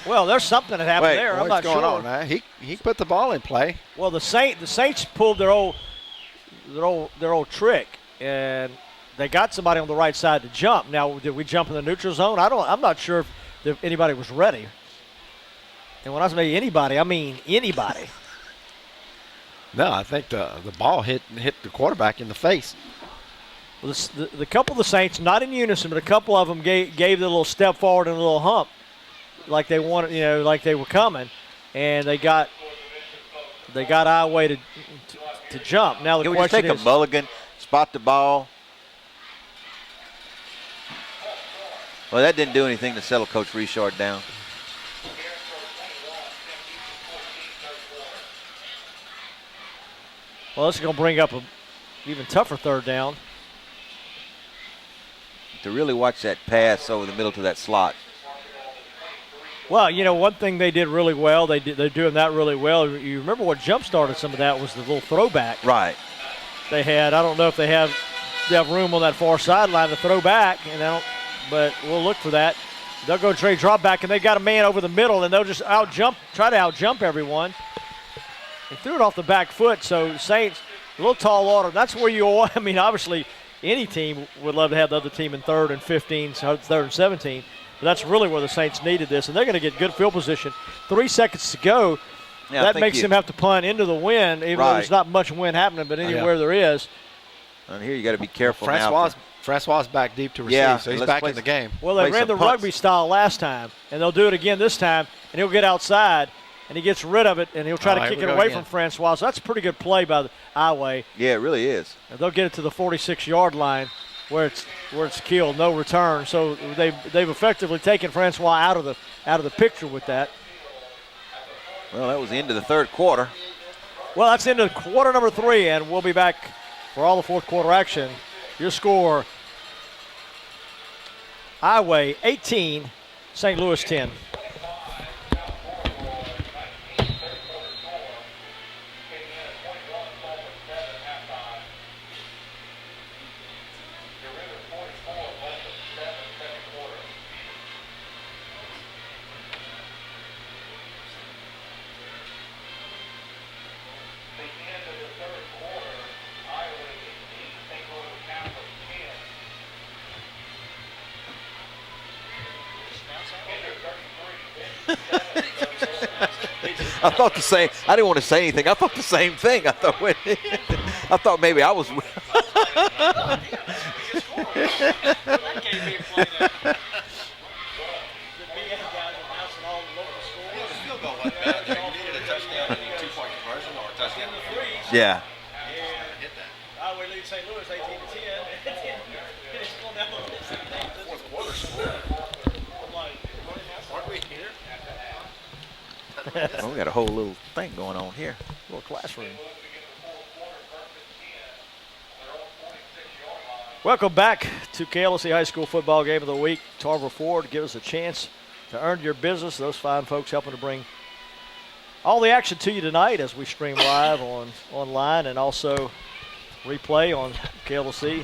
Well, there's something that happened there. I'm not going sure. On, man? He put the ball in play. Well, the Saints pulled their old trick, and they got somebody on the right side to jump. Now, did we jump in the neutral zone? I'm not sure if anybody was ready. And when I say anybody, I mean anybody. No, I think the ball hit the quarterback in the face. Well, the couple of the Saints, not in unison, but a couple of them gave the little step forward and a little hump, like they wanted, like they were coming, and they got Iowa to jump. Now the Can we question just take a mulligan, spot the ball? Well, that didn't do anything to settle Coach Richard down. Well, this is going to bring up an even tougher third down. To really watch that pass over the middle to that slot. Well, one thing they did really well, they're doing that really well. You remember what jump-started some of that was the little throwback. Right. They had, I don't know if they have room on that far sideline to throw back, but we'll look for that. They'll go trade drop back, and they got a man over the middle, and they'll just try to out-jump everyone. They threw it off the back foot, so Saints, a little tall order. That's where obviously any team would love to have the other team in 3rd and 15, so 3rd and 17. But that's really where the Saints needed this, and they're going to get good field position. 3 seconds to go. Yeah, that makes them have to punt into the wind, even though there's not much wind happening, but anywhere there is. And here you got to be careful Francois back deep to receive, so he's back in the game. Well, they ran the rugby style last time, and they'll do it again this time, and he'll get outside. And he gets rid of it, and he'll try to kick it away from Francois. So that's a pretty good play by the Iowa. Yeah, it really is. And they'll get it to the 46-yard line where it's killed, no return. So they've effectively taken Francois out of the picture with that. Well, that was the end of the 3rd quarter. Well, that's into quarter number 3, and we'll be back for all the 4th quarter action. Your score: Iowa 18, St. Louis 10. I thought the same. I didn't want to say anything. I thought the same thing. I thought maybe I was. Yeah. Iowa leads St. Louis 18-10. It's going down the list. 4th quarter score. I'm like, aren't we here? Well, we got a whole little thing going on here. A little classroom. Welcome back to KLC High School Football Game of the Week. Tarver Ford, give us a chance to earn your business. Those fine folks helping to bring all the action to you tonight as we stream live online and also replay on KLC.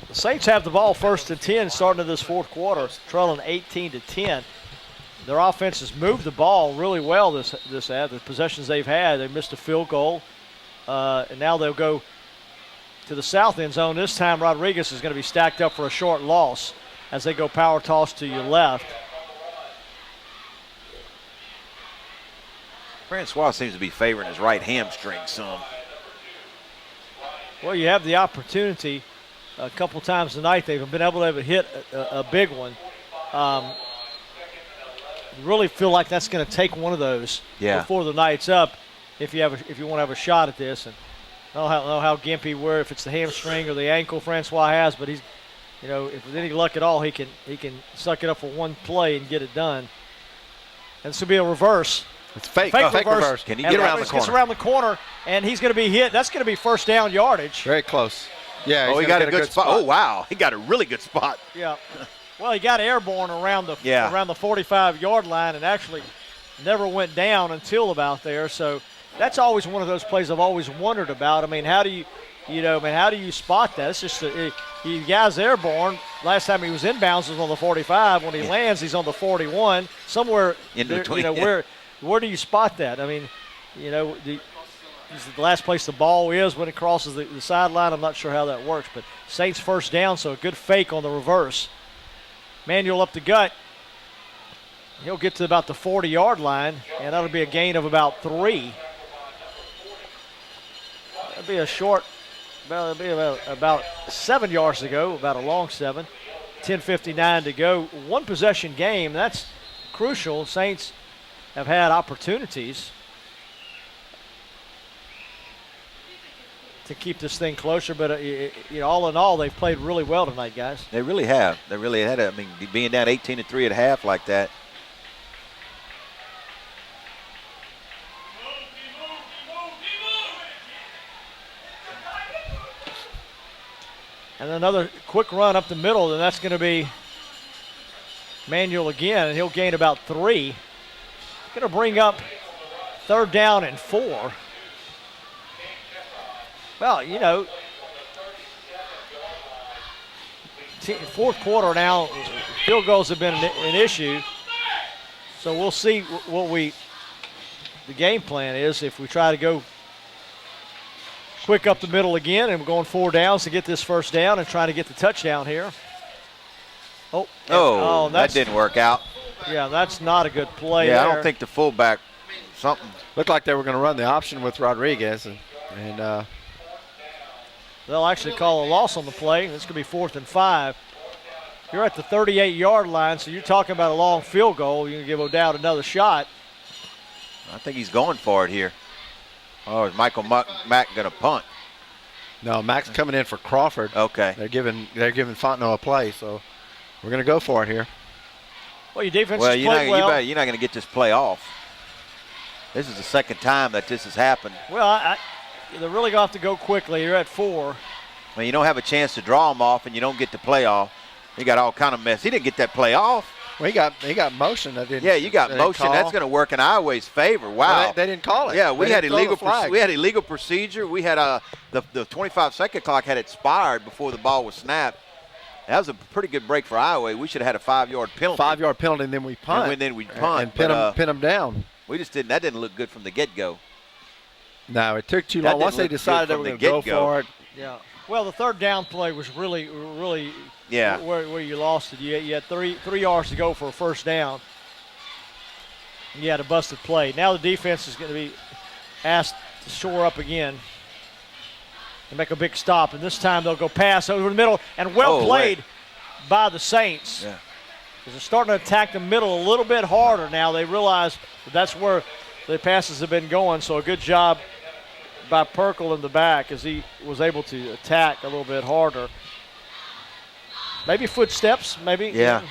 The Saints have the ball 1st and 10 starting in this 4th quarter, trailing 18-10. Their offense has moved the ball really well the possessions they've had. They missed a field goal, and now they'll go to the south end zone. This time Rodriguez is going to be stacked up for a short loss as they go power toss to your left. Francois seems to be favoring his right hamstring some. Well, you have the opportunity a couple times tonight. They've been able to hit a big one. Really feel like that's going to take one of those before the night's up if you want to have a shot at this. And I don't know how gimpy where, if it's the hamstring or the ankle Francois has, but he's, if with any luck at all, he can suck it up for one play and get it done. And this will be a reverse. It's fake reverse. Can he get around the corner? Gets around the corner, and he's going to be hit. That's going to be first down yardage. Very close. Yeah. Oh, he got a good spot. Oh, wow. He got a really good spot. Yeah. Well, he got airborne around the 45-yard line and actually never went down until about there. So that's always one of those plays I've always wondered about. I mean, how do you spot that? It's just the guy's airborne. Last time he was inbounds was on the 45. When he lands, he's on the 41. Somewhere in between. Where do you spot that? I mean, this is the last place the ball is when it crosses the sideline. I'm not sure how that works, but Saints first down, so a good fake on the reverse. Manuel up the gut. He'll get to about the 40-yard line, and that'll be a gain of about 3. That'll be a short, about 7 yards to go, about a long 7. 10:59 to go. One possession game, that's crucial. Saints have had opportunities to keep this thing closer, but all in all, they've played really well tonight, guys. They really have. They really had. I mean, being down 18-3 at half like that. And another quick run up the middle, and that's going to be Manuel again, and he'll gain about 3. Going to bring up 3rd down and 4. Well, fourth quarter now, field goals have been an issue. So we'll see what the game plan is if we try to go quick up the middle again and we're going 4 downs to get this first down and trying to get the touchdown here. That didn't work out. Yeah, that's not a good play. Yeah, there. I don't think the fullback, something. Looked like they were going to run the option with Rodriguez, and they'll actually call a loss on the play. This could be 4th and 5. You're at the 38-yard line, so you're talking about a long field goal. You're going to give O'Dowd another shot. I think he's going for it here. Oh, is Michael Mack going to punt? No, Mack's coming in for Crawford. Okay. They're giving Fontenot a play, so we're going to go for it here. Well, your defense has played well. You're not going to get this play off. This is the second time that this has happened. Well, they're really going to have to go quickly. You're at 4. When you don't have a chance to draw them off and you don't get the play off, you got all kind of mess. He didn't get that play off. Well, he got motion. That didn't. Yeah, you got motion. That's going to work in Iowa's favor. Wow. Well, they didn't call it. Yeah, we had illegal procedure. We had the 25-second clock had expired before the ball was snapped. That was a pretty good break for Iowa. We should have had a 5-yard penalty. 5-yard penalty, and then we punt. And then we punt. And pin them down. We just didn't. That didn't look good from the get-go. No, it took too long. Once they decided they were going to go for it. Yeah. Well, the 3rd down play was really where you lost it. You had 3 yards to go for a first down. You had a busted play. Now the defense is going to be asked to shore up again and make a big stop. And this time they'll go pass over the middle. And well played by the Saints. Yeah. They're starting to attack the middle a little bit harder now. They realize that's where the passes have been going. So a good job by Perkle in the back as he was able to attack a little bit harder. Maybe footsteps, maybe. Yeah.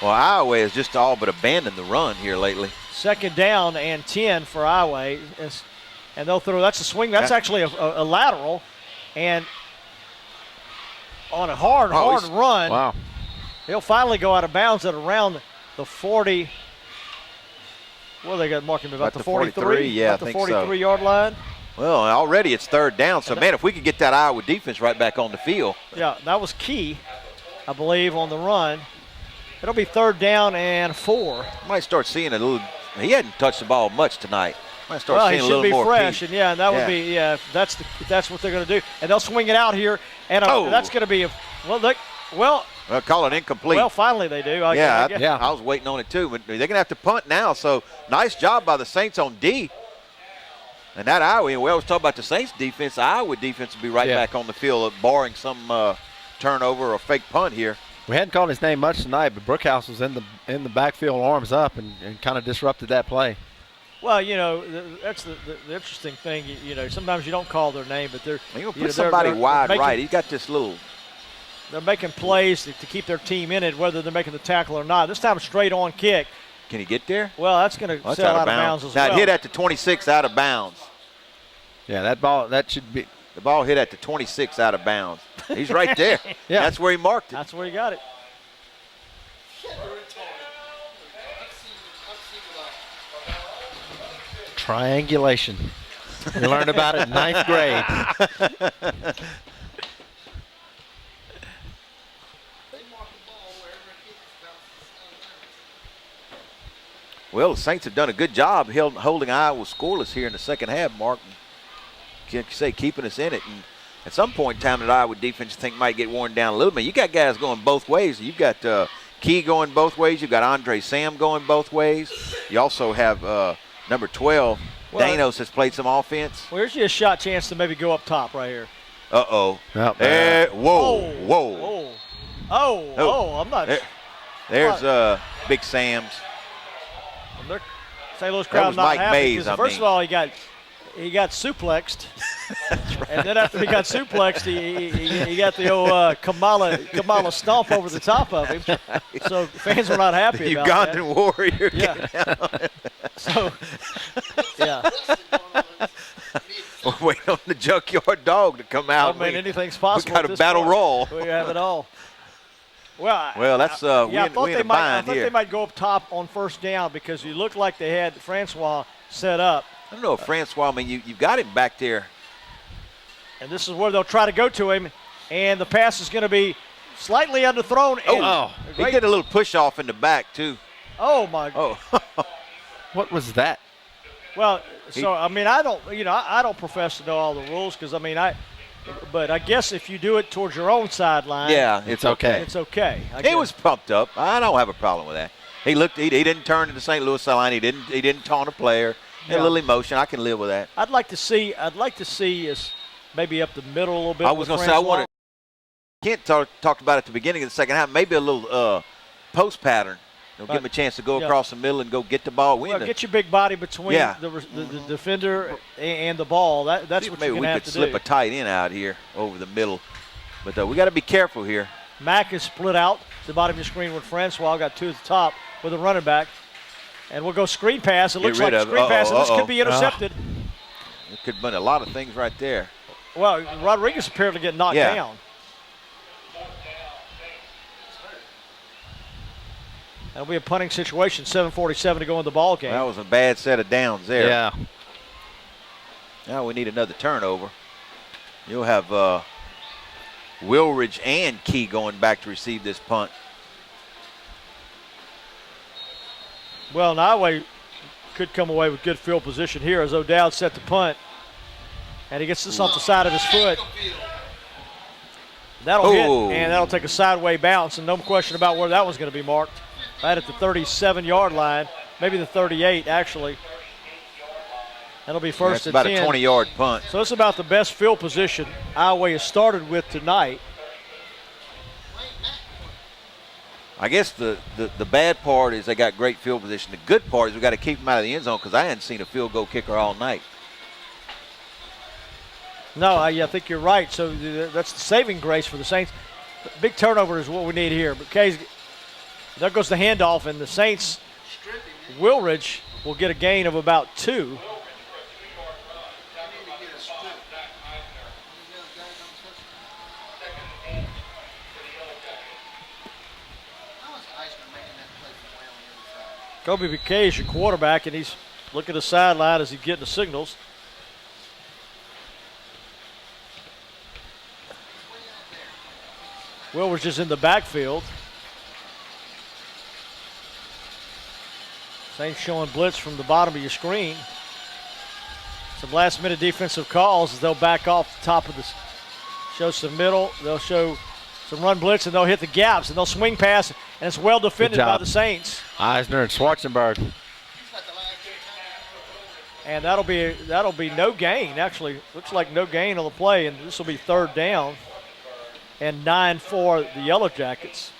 Well, Iowa has just all but abandoned the run here lately. 2nd down and 10 for Iowa. And they'll throw, that's a swing. That's actually a lateral. And on a hard run, wow, he'll finally go out of bounds at around the 40. Well, they got marking about the 43. Yeah, about the 43-yard line. Well, already it's 3rd down. So, man, if we could get that Iowa defense right back on the field. Yeah, that was key, I believe, on the run. It'll be 3rd down and 4. Might start seeing a little. He hadn't touched the ball much tonight. Might start Well, he seeing a should little be more fresh, Pete. and yeah, and that Yeah. would be if that's what they're going to do, and they'll swing it out here, and that's going to be well, Call it incomplete. well, finally they do. I guess. I was waiting on it too, but they're going to have to punt now. So nice job by the Saints on D. And that Iowa, we always talk about the Saints defense. The Iowa defense will be right back on the field, barring some turnover or fake punt here. We hadn't called his name much tonight, but Brookhouse was in the backfield, arms up, and kind of disrupted that play. Well, that's the interesting thing. Sometimes you don't call their name, but they're You're going to put somebody wide right. He's got this little. They're making plays to keep their team in it, whether they're making the tackle or not. This time, a straight on kick. Can he get there? Well, that's going to sell out of bounds as well. Now, it hit at the 26 out of bounds. Yeah, that should be. The ball hit at the 26 out of bounds. He's right there. Yeah. That's where he marked it. That's where he got it. Triangulation. We learned about it in 9th grade. Well, the Saints have done a good job holding Iowa scoreless here in the second half, Mark. Can you say keeping us in it? And at some point in time, that Iowa defense you think might get worn down a little bit. You got guys going both ways. You've got Key going both ways. You've got Andre Sam going both ways. You also have number 12. Well, Danos has played some offense. Well, here's your shot chance to maybe go up top right here. Uh-oh. Whoa. I'm not. There's Big Sam's. St. Louis crowd was not Mike happy Mays, because first of all he got suplexed, and then after he got suplexed, he got the old Kamala stomp over the top of him. So fans were not happy the about Ugandan warrior. Yeah. So yeah. We're waiting on the junkyard dog to come out. I mean, anything's possible. We got a battle roll. We have it all. Well, that's I thought they might go up top on first down because you looked like they had Francois set up. I don't know if Francois. I mean, you've got him back there, and this is where they'll try to go to him, and the pass is going to be slightly underthrown. He did a little push off in the back too. Oh my! Oh, What was that? Well, so I mean, I don't profess to know all the rules because but I guess if you do it towards your own sideline, yeah, it's okay. It's okay. He was pumped up. I don't have a problem with that. He didn't turn to the St. Louis sideline. He didn't taunt a player. A little emotion. I can live with that. I'd like to see us maybe up the middle a little bit. I was going to say I wanted. Kent talked about it at the beginning of the second half. Maybe a little post pattern. Give him a chance to go across the middle and go get the ball. Get your big body between the defender and the ball. That's what you're going to have to do. Maybe we could slip a tight end out here over the middle. But we got to be careful here. Mack is split out to the bottom of your screen with Francois. Got two at the top with a running back. And we'll go screen pass. It looks like a screen pass, and this could be intercepted. It could have been a lot of things right there. Well, Rodriguez appeared to get knocked down. That'll be a punting situation. 7:47 to go in the ball game. That was a bad set of downs there. Yeah. Now we need another turnover. You'll have Wilridge and Key going back to receive this punt. Well, Niway could come away with good field position here as O'Dowd set the punt. And he gets this off the side of his foot. That'll hit, and that'll take a sideways bounce, and no question about where that one's going to be marked. Right at the 37-yard line, maybe the 38, actually. That'll be first and 10. That's about a 20-yard punt. So it's about the best field position Iowa has started with tonight. I guess the bad part is they got great field position. The good part is we got to keep them out of the end zone because I hadn't seen a field goal kicker all night. No, I think you're right. So that's the saving grace for the Saints. Big turnover is what we need here. But there goes the handoff, and the Saints, Wilridge, will get a gain of about 2. Kobe McKay is your quarterback, and he's looking at the sideline as he's getting the signals. Wilridge is in the backfield. Saints showing blitz from the bottom of your screen. some last-minute defensive calls as they'll back off the top of the show some middle. They'll show some run blitz, and they'll hit the gaps, and they'll swing pass, and it's well defended by the Saints. Eisner and Schwarzenberg. And that'll be no gain. Actually, looks like no gain on the play, and this will be 3rd down and 9 for the Yellow Jackets.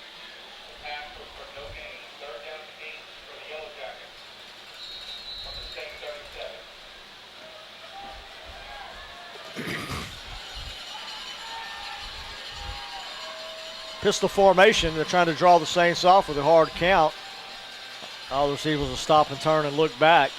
Pistol formation. They're trying to draw the Saints off with a hard count. All the receivers will stop and turn and look back.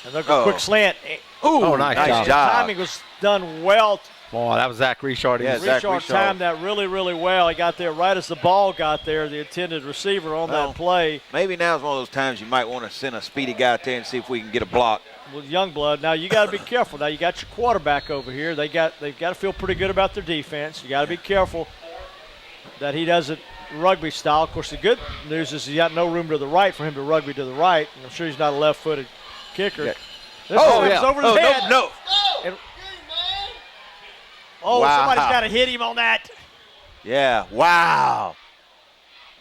And they'll go quick slant. Ooh, nice job. Timing was done well. Boy, that was Zach Richard. Yeah, Richard timed that really, really well. He got there right as the ball got there, the intended receiver on that play. Maybe now's one of those times you might want to send a speedy guy out there and see if we can get a block. With Youngblood. Now, you got to be careful. Now, you got your quarterback over here. They've got to feel pretty good about their defense. You got to be careful that he does it rugby style. Of course, the good news is he got no room to the right for him to rugby to the right. And I'm sure he's not a left-footed kicker. Yeah. This is over his head. No. And, wow. Somebody's got to hit him on that. Yeah, wow.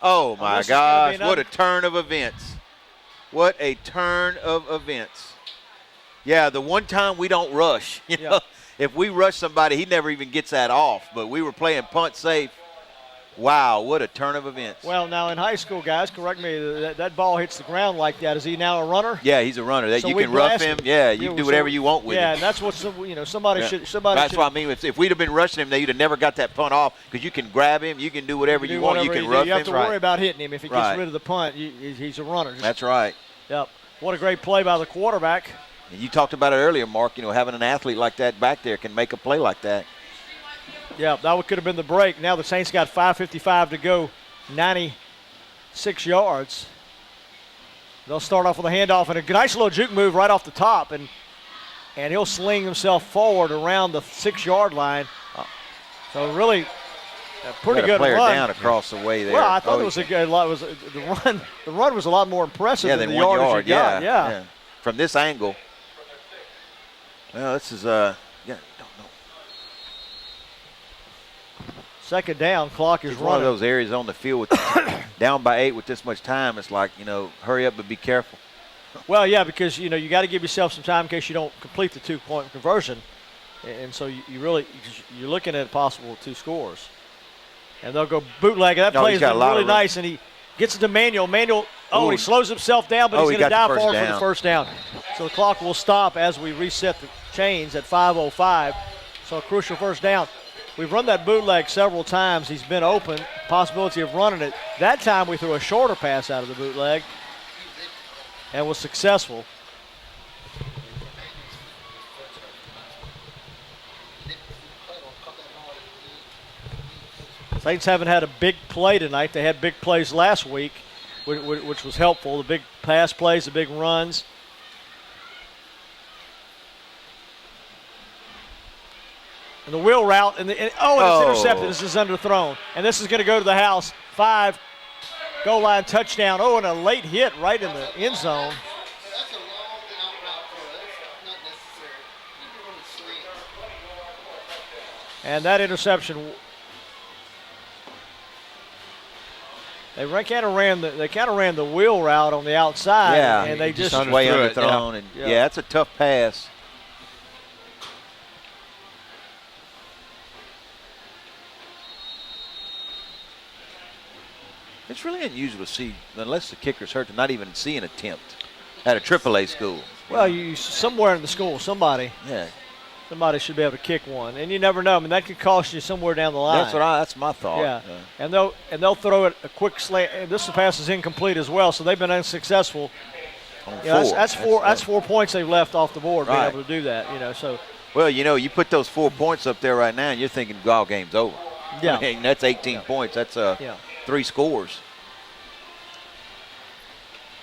Oh, my gosh, what a turn of events. What a turn of events. Yeah, the one time we don't rush. You know, if we rush somebody, he never even gets that off. But we were playing punt safe. Wow, what a turn of events. Well, now in high school, guys, correct me, that ball hits the ground like that. Is he now a runner? Yeah, he's a runner. So you can rough him. Yeah, you can do whatever you want with him. Yeah, and that's what somebody should. That's what I mean. If we'd have been rushing him, they'd have never got that punt off because you can grab him, you can do whatever you want, you can rough him. You have to worry about hitting him. If he gets rid of the punt, he's a runner. That's right. Yep. What a great play by the quarterback. And you talked about it earlier, Mark. You know, having an athlete like that back there can make a play like that. Yeah, that could have been the break. Now the Saints got 5:55 to go, 96 yards. They'll start off with a handoff and a nice little juke move right off the top, and he'll sling himself forward around the 6-yard line. So really, a pretty good player run. Down across the way there. Well, I thought it was a good. The run was a lot more impressive than the 1 yardage yard. he got. Yeah. From this angle. Well, this is don't know. 2nd down, clock is It's running. one of those areas on the field with down by 8 with this much time. It's like, hurry up but be careful. Well, yeah, because you got to give yourself some time in case you don't complete the 2-point conversion, and so you're looking at possible 2 scores. And they'll go bootleg. That play is really nice, and he gets it to Manuel. He slows himself down, but he's going to dive forward for the first down. So the clock will stop as we reset the chains at 5:05. So a crucial first down. We've run that bootleg several times. He's been open, possibility of running it. That time we threw a shorter pass out of the bootleg and was successful. Saints haven't had a big play tonight. They had big plays last week, which was helpful. The big pass plays, the big runs. And the wheel route, and it's intercepted. This is underthrown. And this is going to go to the house. 5, goal line touchdown. And a late hit right in the end zone. That's a long out route for us. That's not necessary. You want to slant. And that interception, they kind of ran the wheel route on the outside. Yeah, and they just way underthrown. Yeah. And that's a tough pass. It's really unusual to see, unless the kicker's hurt, to not even see an attempt at a AAA school. Well, somewhere in the school, somebody should be able to kick one, and you never know. I mean, that could cost you somewhere down the line. That's my thought. Yeah, and they'll throw it a quick slant. And this pass is incomplete as well, so they've been unsuccessful. That's 4 points they've left off the board being able to do that. So. Well, you put those 4 points up there right now, and you're thinking, "Golf game's over." Yeah, I mean, that's 18 points. That's 3 scores.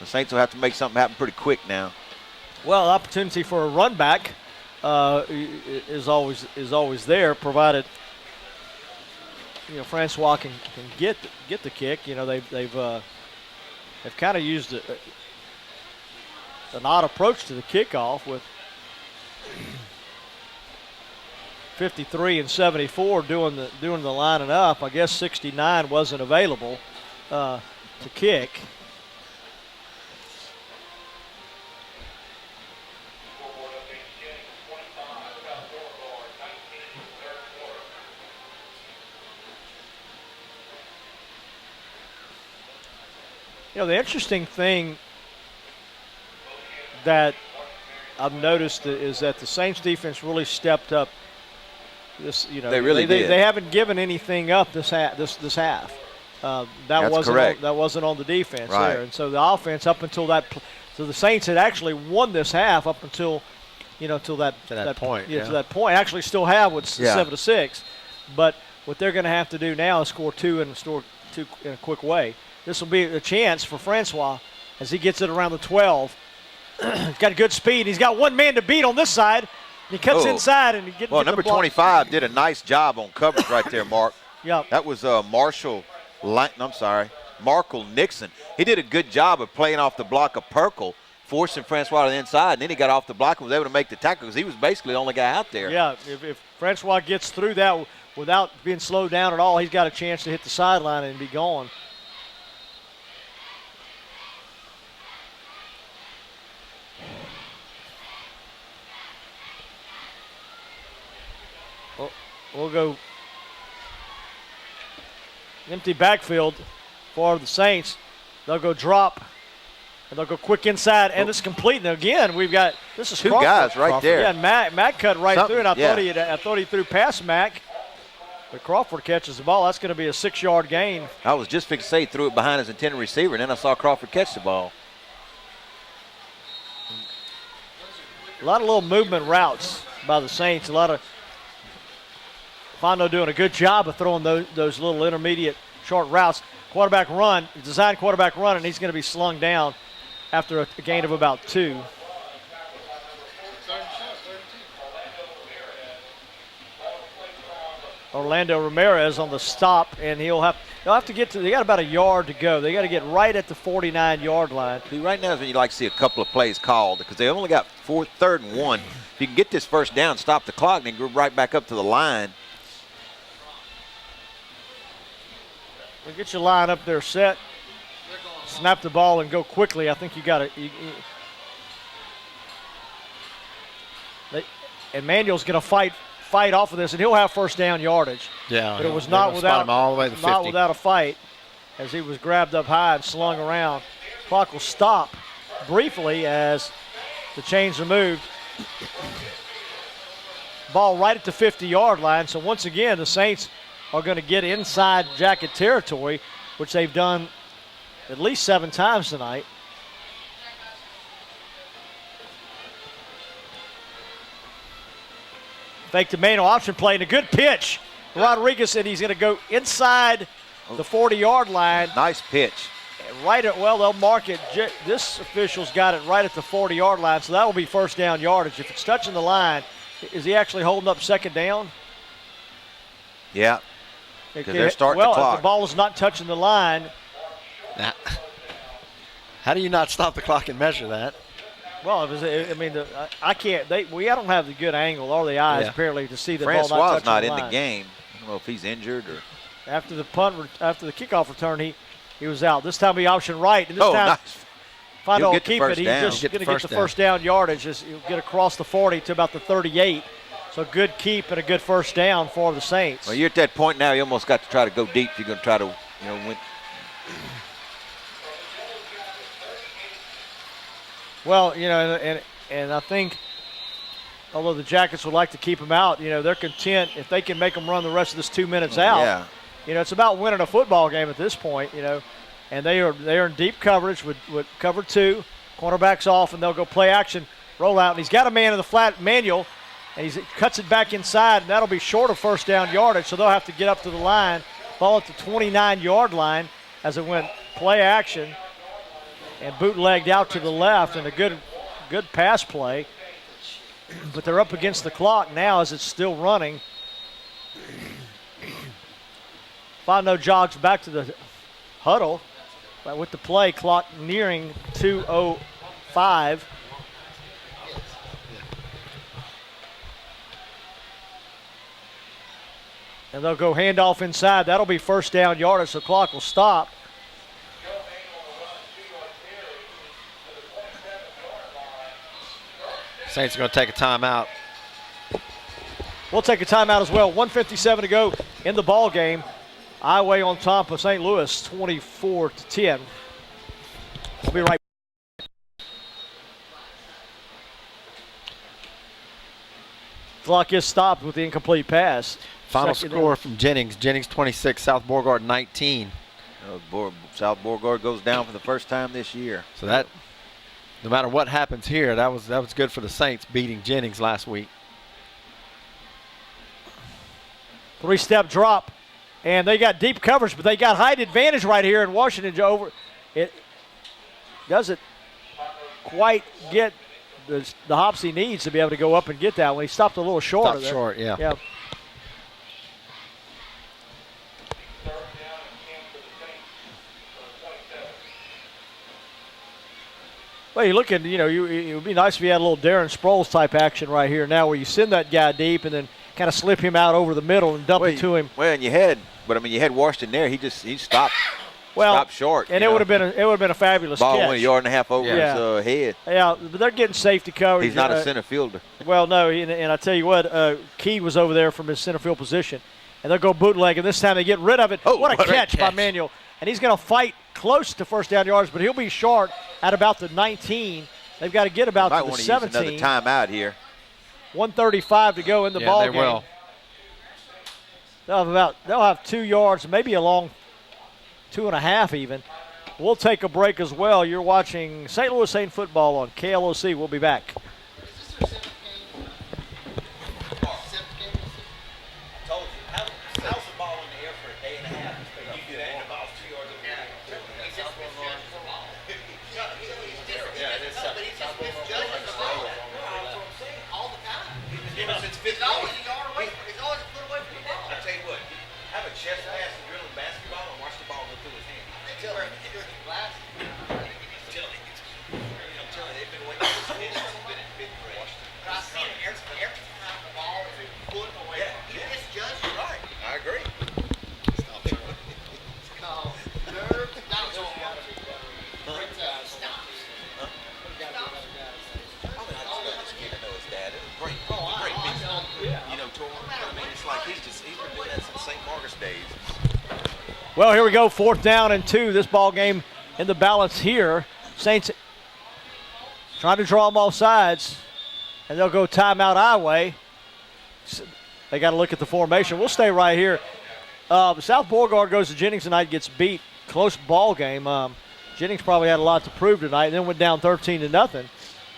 The Saints will have to make something happen pretty quick now. Well, opportunity for a run back is always there, provided Francois can get the kick. They've kind of used an odd approach to the kickoff with 53 and 74 doing the lining up. I guess 69 wasn't available to kick. The interesting thing that I've noticed is that the Saints defense really stepped up. They really did. They haven't given anything up this half. That's correct. That wasn't on the defense right. there, and so the offense up until that. So the Saints had actually won this half up until, till that point. To that point, actually still have with 7-6, but what they're going to have to do now is score two in a quick way. This will be a chance for Francois as he gets it around the 12. He's got good speed. He's got one man to beat on this side. He cuts inside and he gets. Well, number 25 did a nice job on coverage right there, Mark. Yep. That was Markle Nixon. He did a good job of playing off the block of Perkle, forcing Francois to the inside, and then he got off the block and was able to make the tackle because he was basically the only guy out there. Yeah, if Francois gets through that without being slowed down at all, he's got a chance to hit the sideline and be gone. We'll go empty backfield for the Saints. They'll go drop, and they'll go quick inside, and it's complete. And again, this is two Crawford. guys right there. Yeah, and Matt cut right through, and I thought he threw past Mac, but Crawford catches the ball. That's going to be a 6-yard gain. I was just fixing to say he threw it behind his intended receiver, and then I saw Crawford catch the ball. A lot of little movement routes by the Saints. A lot of Fondo doing a good job of throwing those little intermediate short routes. Quarterback run, designed quarterback run, and he's going to be slung down after a gain of about 2. Orlando Ramirez on the stop, and they'll have to get to. They got about a yard to go. They got to get right at the 49-yard line. See, right now is when you like to see a couple of plays called because they only got 3rd and 1. If you can get this first down, stop the clock, and then go right back up to the line. We'll get your line up there set. Snap the ball and go quickly. I think you got to. And Manuel's going to fight off of this, and he'll have first down yardage. Yeah, but it was not without all the way to 50. Not without a fight, as he was grabbed up high and slung around. Clock will stop briefly as the chains are moved. Ball right at the 50-yard line. So once again, the Saints are going to get inside jacket territory, which they've done at least 7 times tonight. Fake to Manuel, option play, and a good pitch. Rodriguez said he's going to go inside the 40-yard line. Nice pitch. They'll mark it. This official's got it right at the 40-yard line, so that will be first down yardage. If it's touching the line, is he actually holding up second down? Yeah, because they're starting the clock. If the ball is not touching the line. Now, how do you not stop the clock and measure that? Well, I can't. I don't have the good angle or the eyes apparently to see the ball not touching the line. Francois not in the game. I don't know if he's injured or. After the kickoff return, he was out. This time he option right, and this time nice. Fondo will keep it. He's just going to get the first down yardage. He'll get across the 40 to about the 38. So good keep and a good first down for the Saints. Well, you're at that point now. You almost got to try to go deep. You're going to try to, win. Well, and I think, although the Jackets would like to keep them out, they're content if they can make them run the rest of this 2 minutes out. Yeah. It's about winning a football game at this point, and they are in deep coverage with cover 2, cornerbacks off, and they'll go play action, roll out, and he's got a man in the flat, Manuel, and he cuts it back inside, and that'll be short of first down yardage, so they'll have to get up to the line, ball at the 29-yard line as it went play action, and bootlegged out to the left, and a good pass play, but they're up against the clock now as it's still running. Fondo jogs back to the huddle with the play clock nearing 2:05. And they'll go handoff inside. That'll be first down yardage, so clock will stop. Saints are going to take a timeout. We'll take a timeout as well. 1:57 to go in the ball game. Iowa on top of St. Louis, 24-10. We'll be right back. Clock is stopped with the incomplete pass. Final Second score down. from Jennings. Jennings 26, South Beauregard 19. South Beauregard goes down for the first time this year. So that, no matter what happens here, that was good for the Saints beating Jennings last week. Three-step drop, and they got deep coverage, but they got height advantage right here in Washington. Over it doesn't quite get the hops he needs to be able to go up and get that one. He stopped a little short. Stopped short, yeah. Yeah. Well, you look at, it would be nice if you had a little Darren Sproles type action right here now where you send that guy deep and then kind of slip him out over the middle and dump it to him. Well, and you had Washington there. He stopped. Stopped short. And it would have been a fabulous ball catch. went a yard and a half over his head. Yeah, but they're getting safety coverage. He's not a center fielder. Well, no, and I tell you what, Key was over there from his center field position, and they'll go bootleg, and this time they get rid of it. Oh, what a catch by Manuel. And he's going to fight close to first down yards, but he'll be short at about the 19. They've got to get about to the 17. Use another timeout here. 1:35 to go in the ball game. Will. They'll have 2 yards, maybe a long 2.5 even. We'll take a break as well. You're watching St. Louis Saint football on KLOC. We'll be back. Well, here we go, 4th down and 2. This ball game in the balance here. Saints trying to draw them off sides, and they'll go timeout Iowa. They got to look at the formation. We'll stay right here. South Beauregard goes to Jennings tonight, gets beat. Close ball game. Jennings probably had a lot to prove tonight, and then went down 13-0.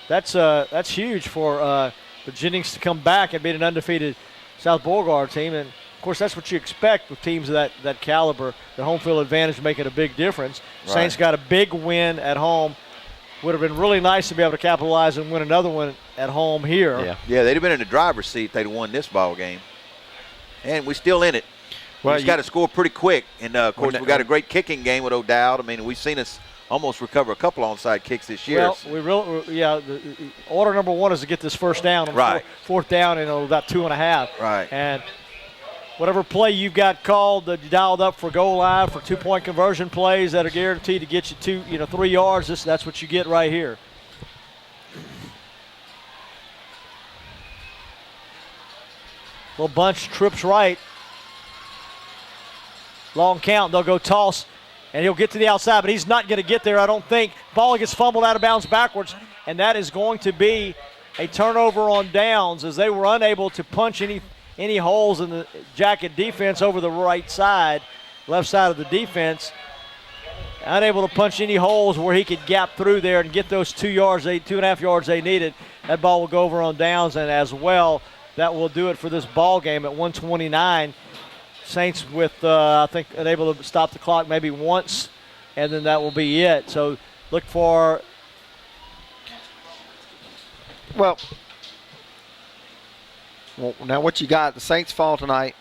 That's huge for Jennings to come back and beat an undefeated South Beauregard team. And of course, that's what you expect with teams of that caliber. The home field advantage making a big difference. Right. Saints got a big win at home. Would have been really nice to be able to capitalize and win another one at home here. Yeah, they'd have been in the driver's seat if they'd have won this ball game. And we're still in it. Well, we just got to score pretty quick. And, of course, we got a great kicking game with O'Dowd. I mean, we've seen us almost recover a couple onside kicks this year. Well, the order number 1 is to get this first down. On fourth down in about 2.5. Right. And whatever play you've got called, dialed up for goal line for 2-point conversion plays that are guaranteed to get you 3 yards. That's what you get right here. Little bunch trips right. Long count. They'll go toss, and he'll get to the outside, but he's not going to get there, I don't think. Ball gets fumbled out of bounds backwards, and that is going to be a turnover on downs as they were unable to punch any holes in the Jacket defense over the right side, left side of the defense. Unable to punch any holes where he could gap through there and get those 2.5 yards they needed. That ball will go over on downs, and as well, that will do it for this ball game at 1:29. Saints with, I think, unable to stop the clock maybe once, and then that will be it. So look for. Well, now what you got, the Saints fall tonight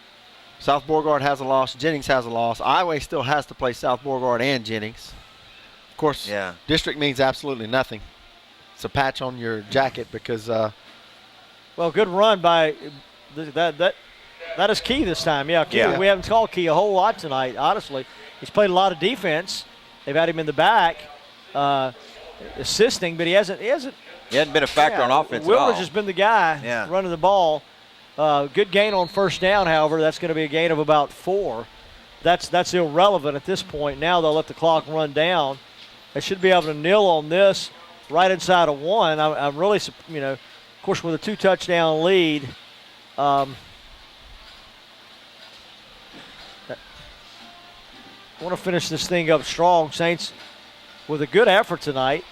South Beauregard has a loss. Jennings has a loss. Iowa still has to play South Beauregard and Jennings. Of course, district means absolutely nothing. It's a patch on your jacket because well, good run by that is Key this time. Yeah, Key, we haven't called Key a whole lot tonight, honestly. He's played a lot of defense. They've had him in the back assisting, but he hasn't been a factor on offense at all. Wilbur's just been the guy running the ball. Good gain on first down, however. That's going to be a gain of about 4. That's irrelevant at this point. Now they'll let the clock run down. They should be able to nil on this right inside of 1. I'm really, of course, with a 2-touchdown lead. I want to finish this thing up strong. Saints with a good effort tonight.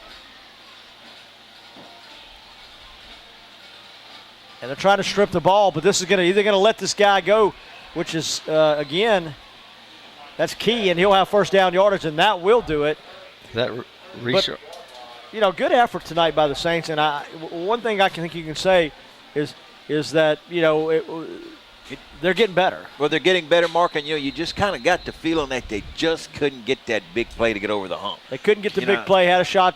And they're trying to strip the ball, but this is either going to let this guy go, which is, again, that's Key, and he'll have first down yardage, and that will do it. Good effort tonight by the Saints. And one thing I think you can say is that, they're getting better. Well, they're getting better, Mark, and you just kind of got the feeling that they just couldn't get that big play to get over the hump. They couldn't get the big play, had a shot to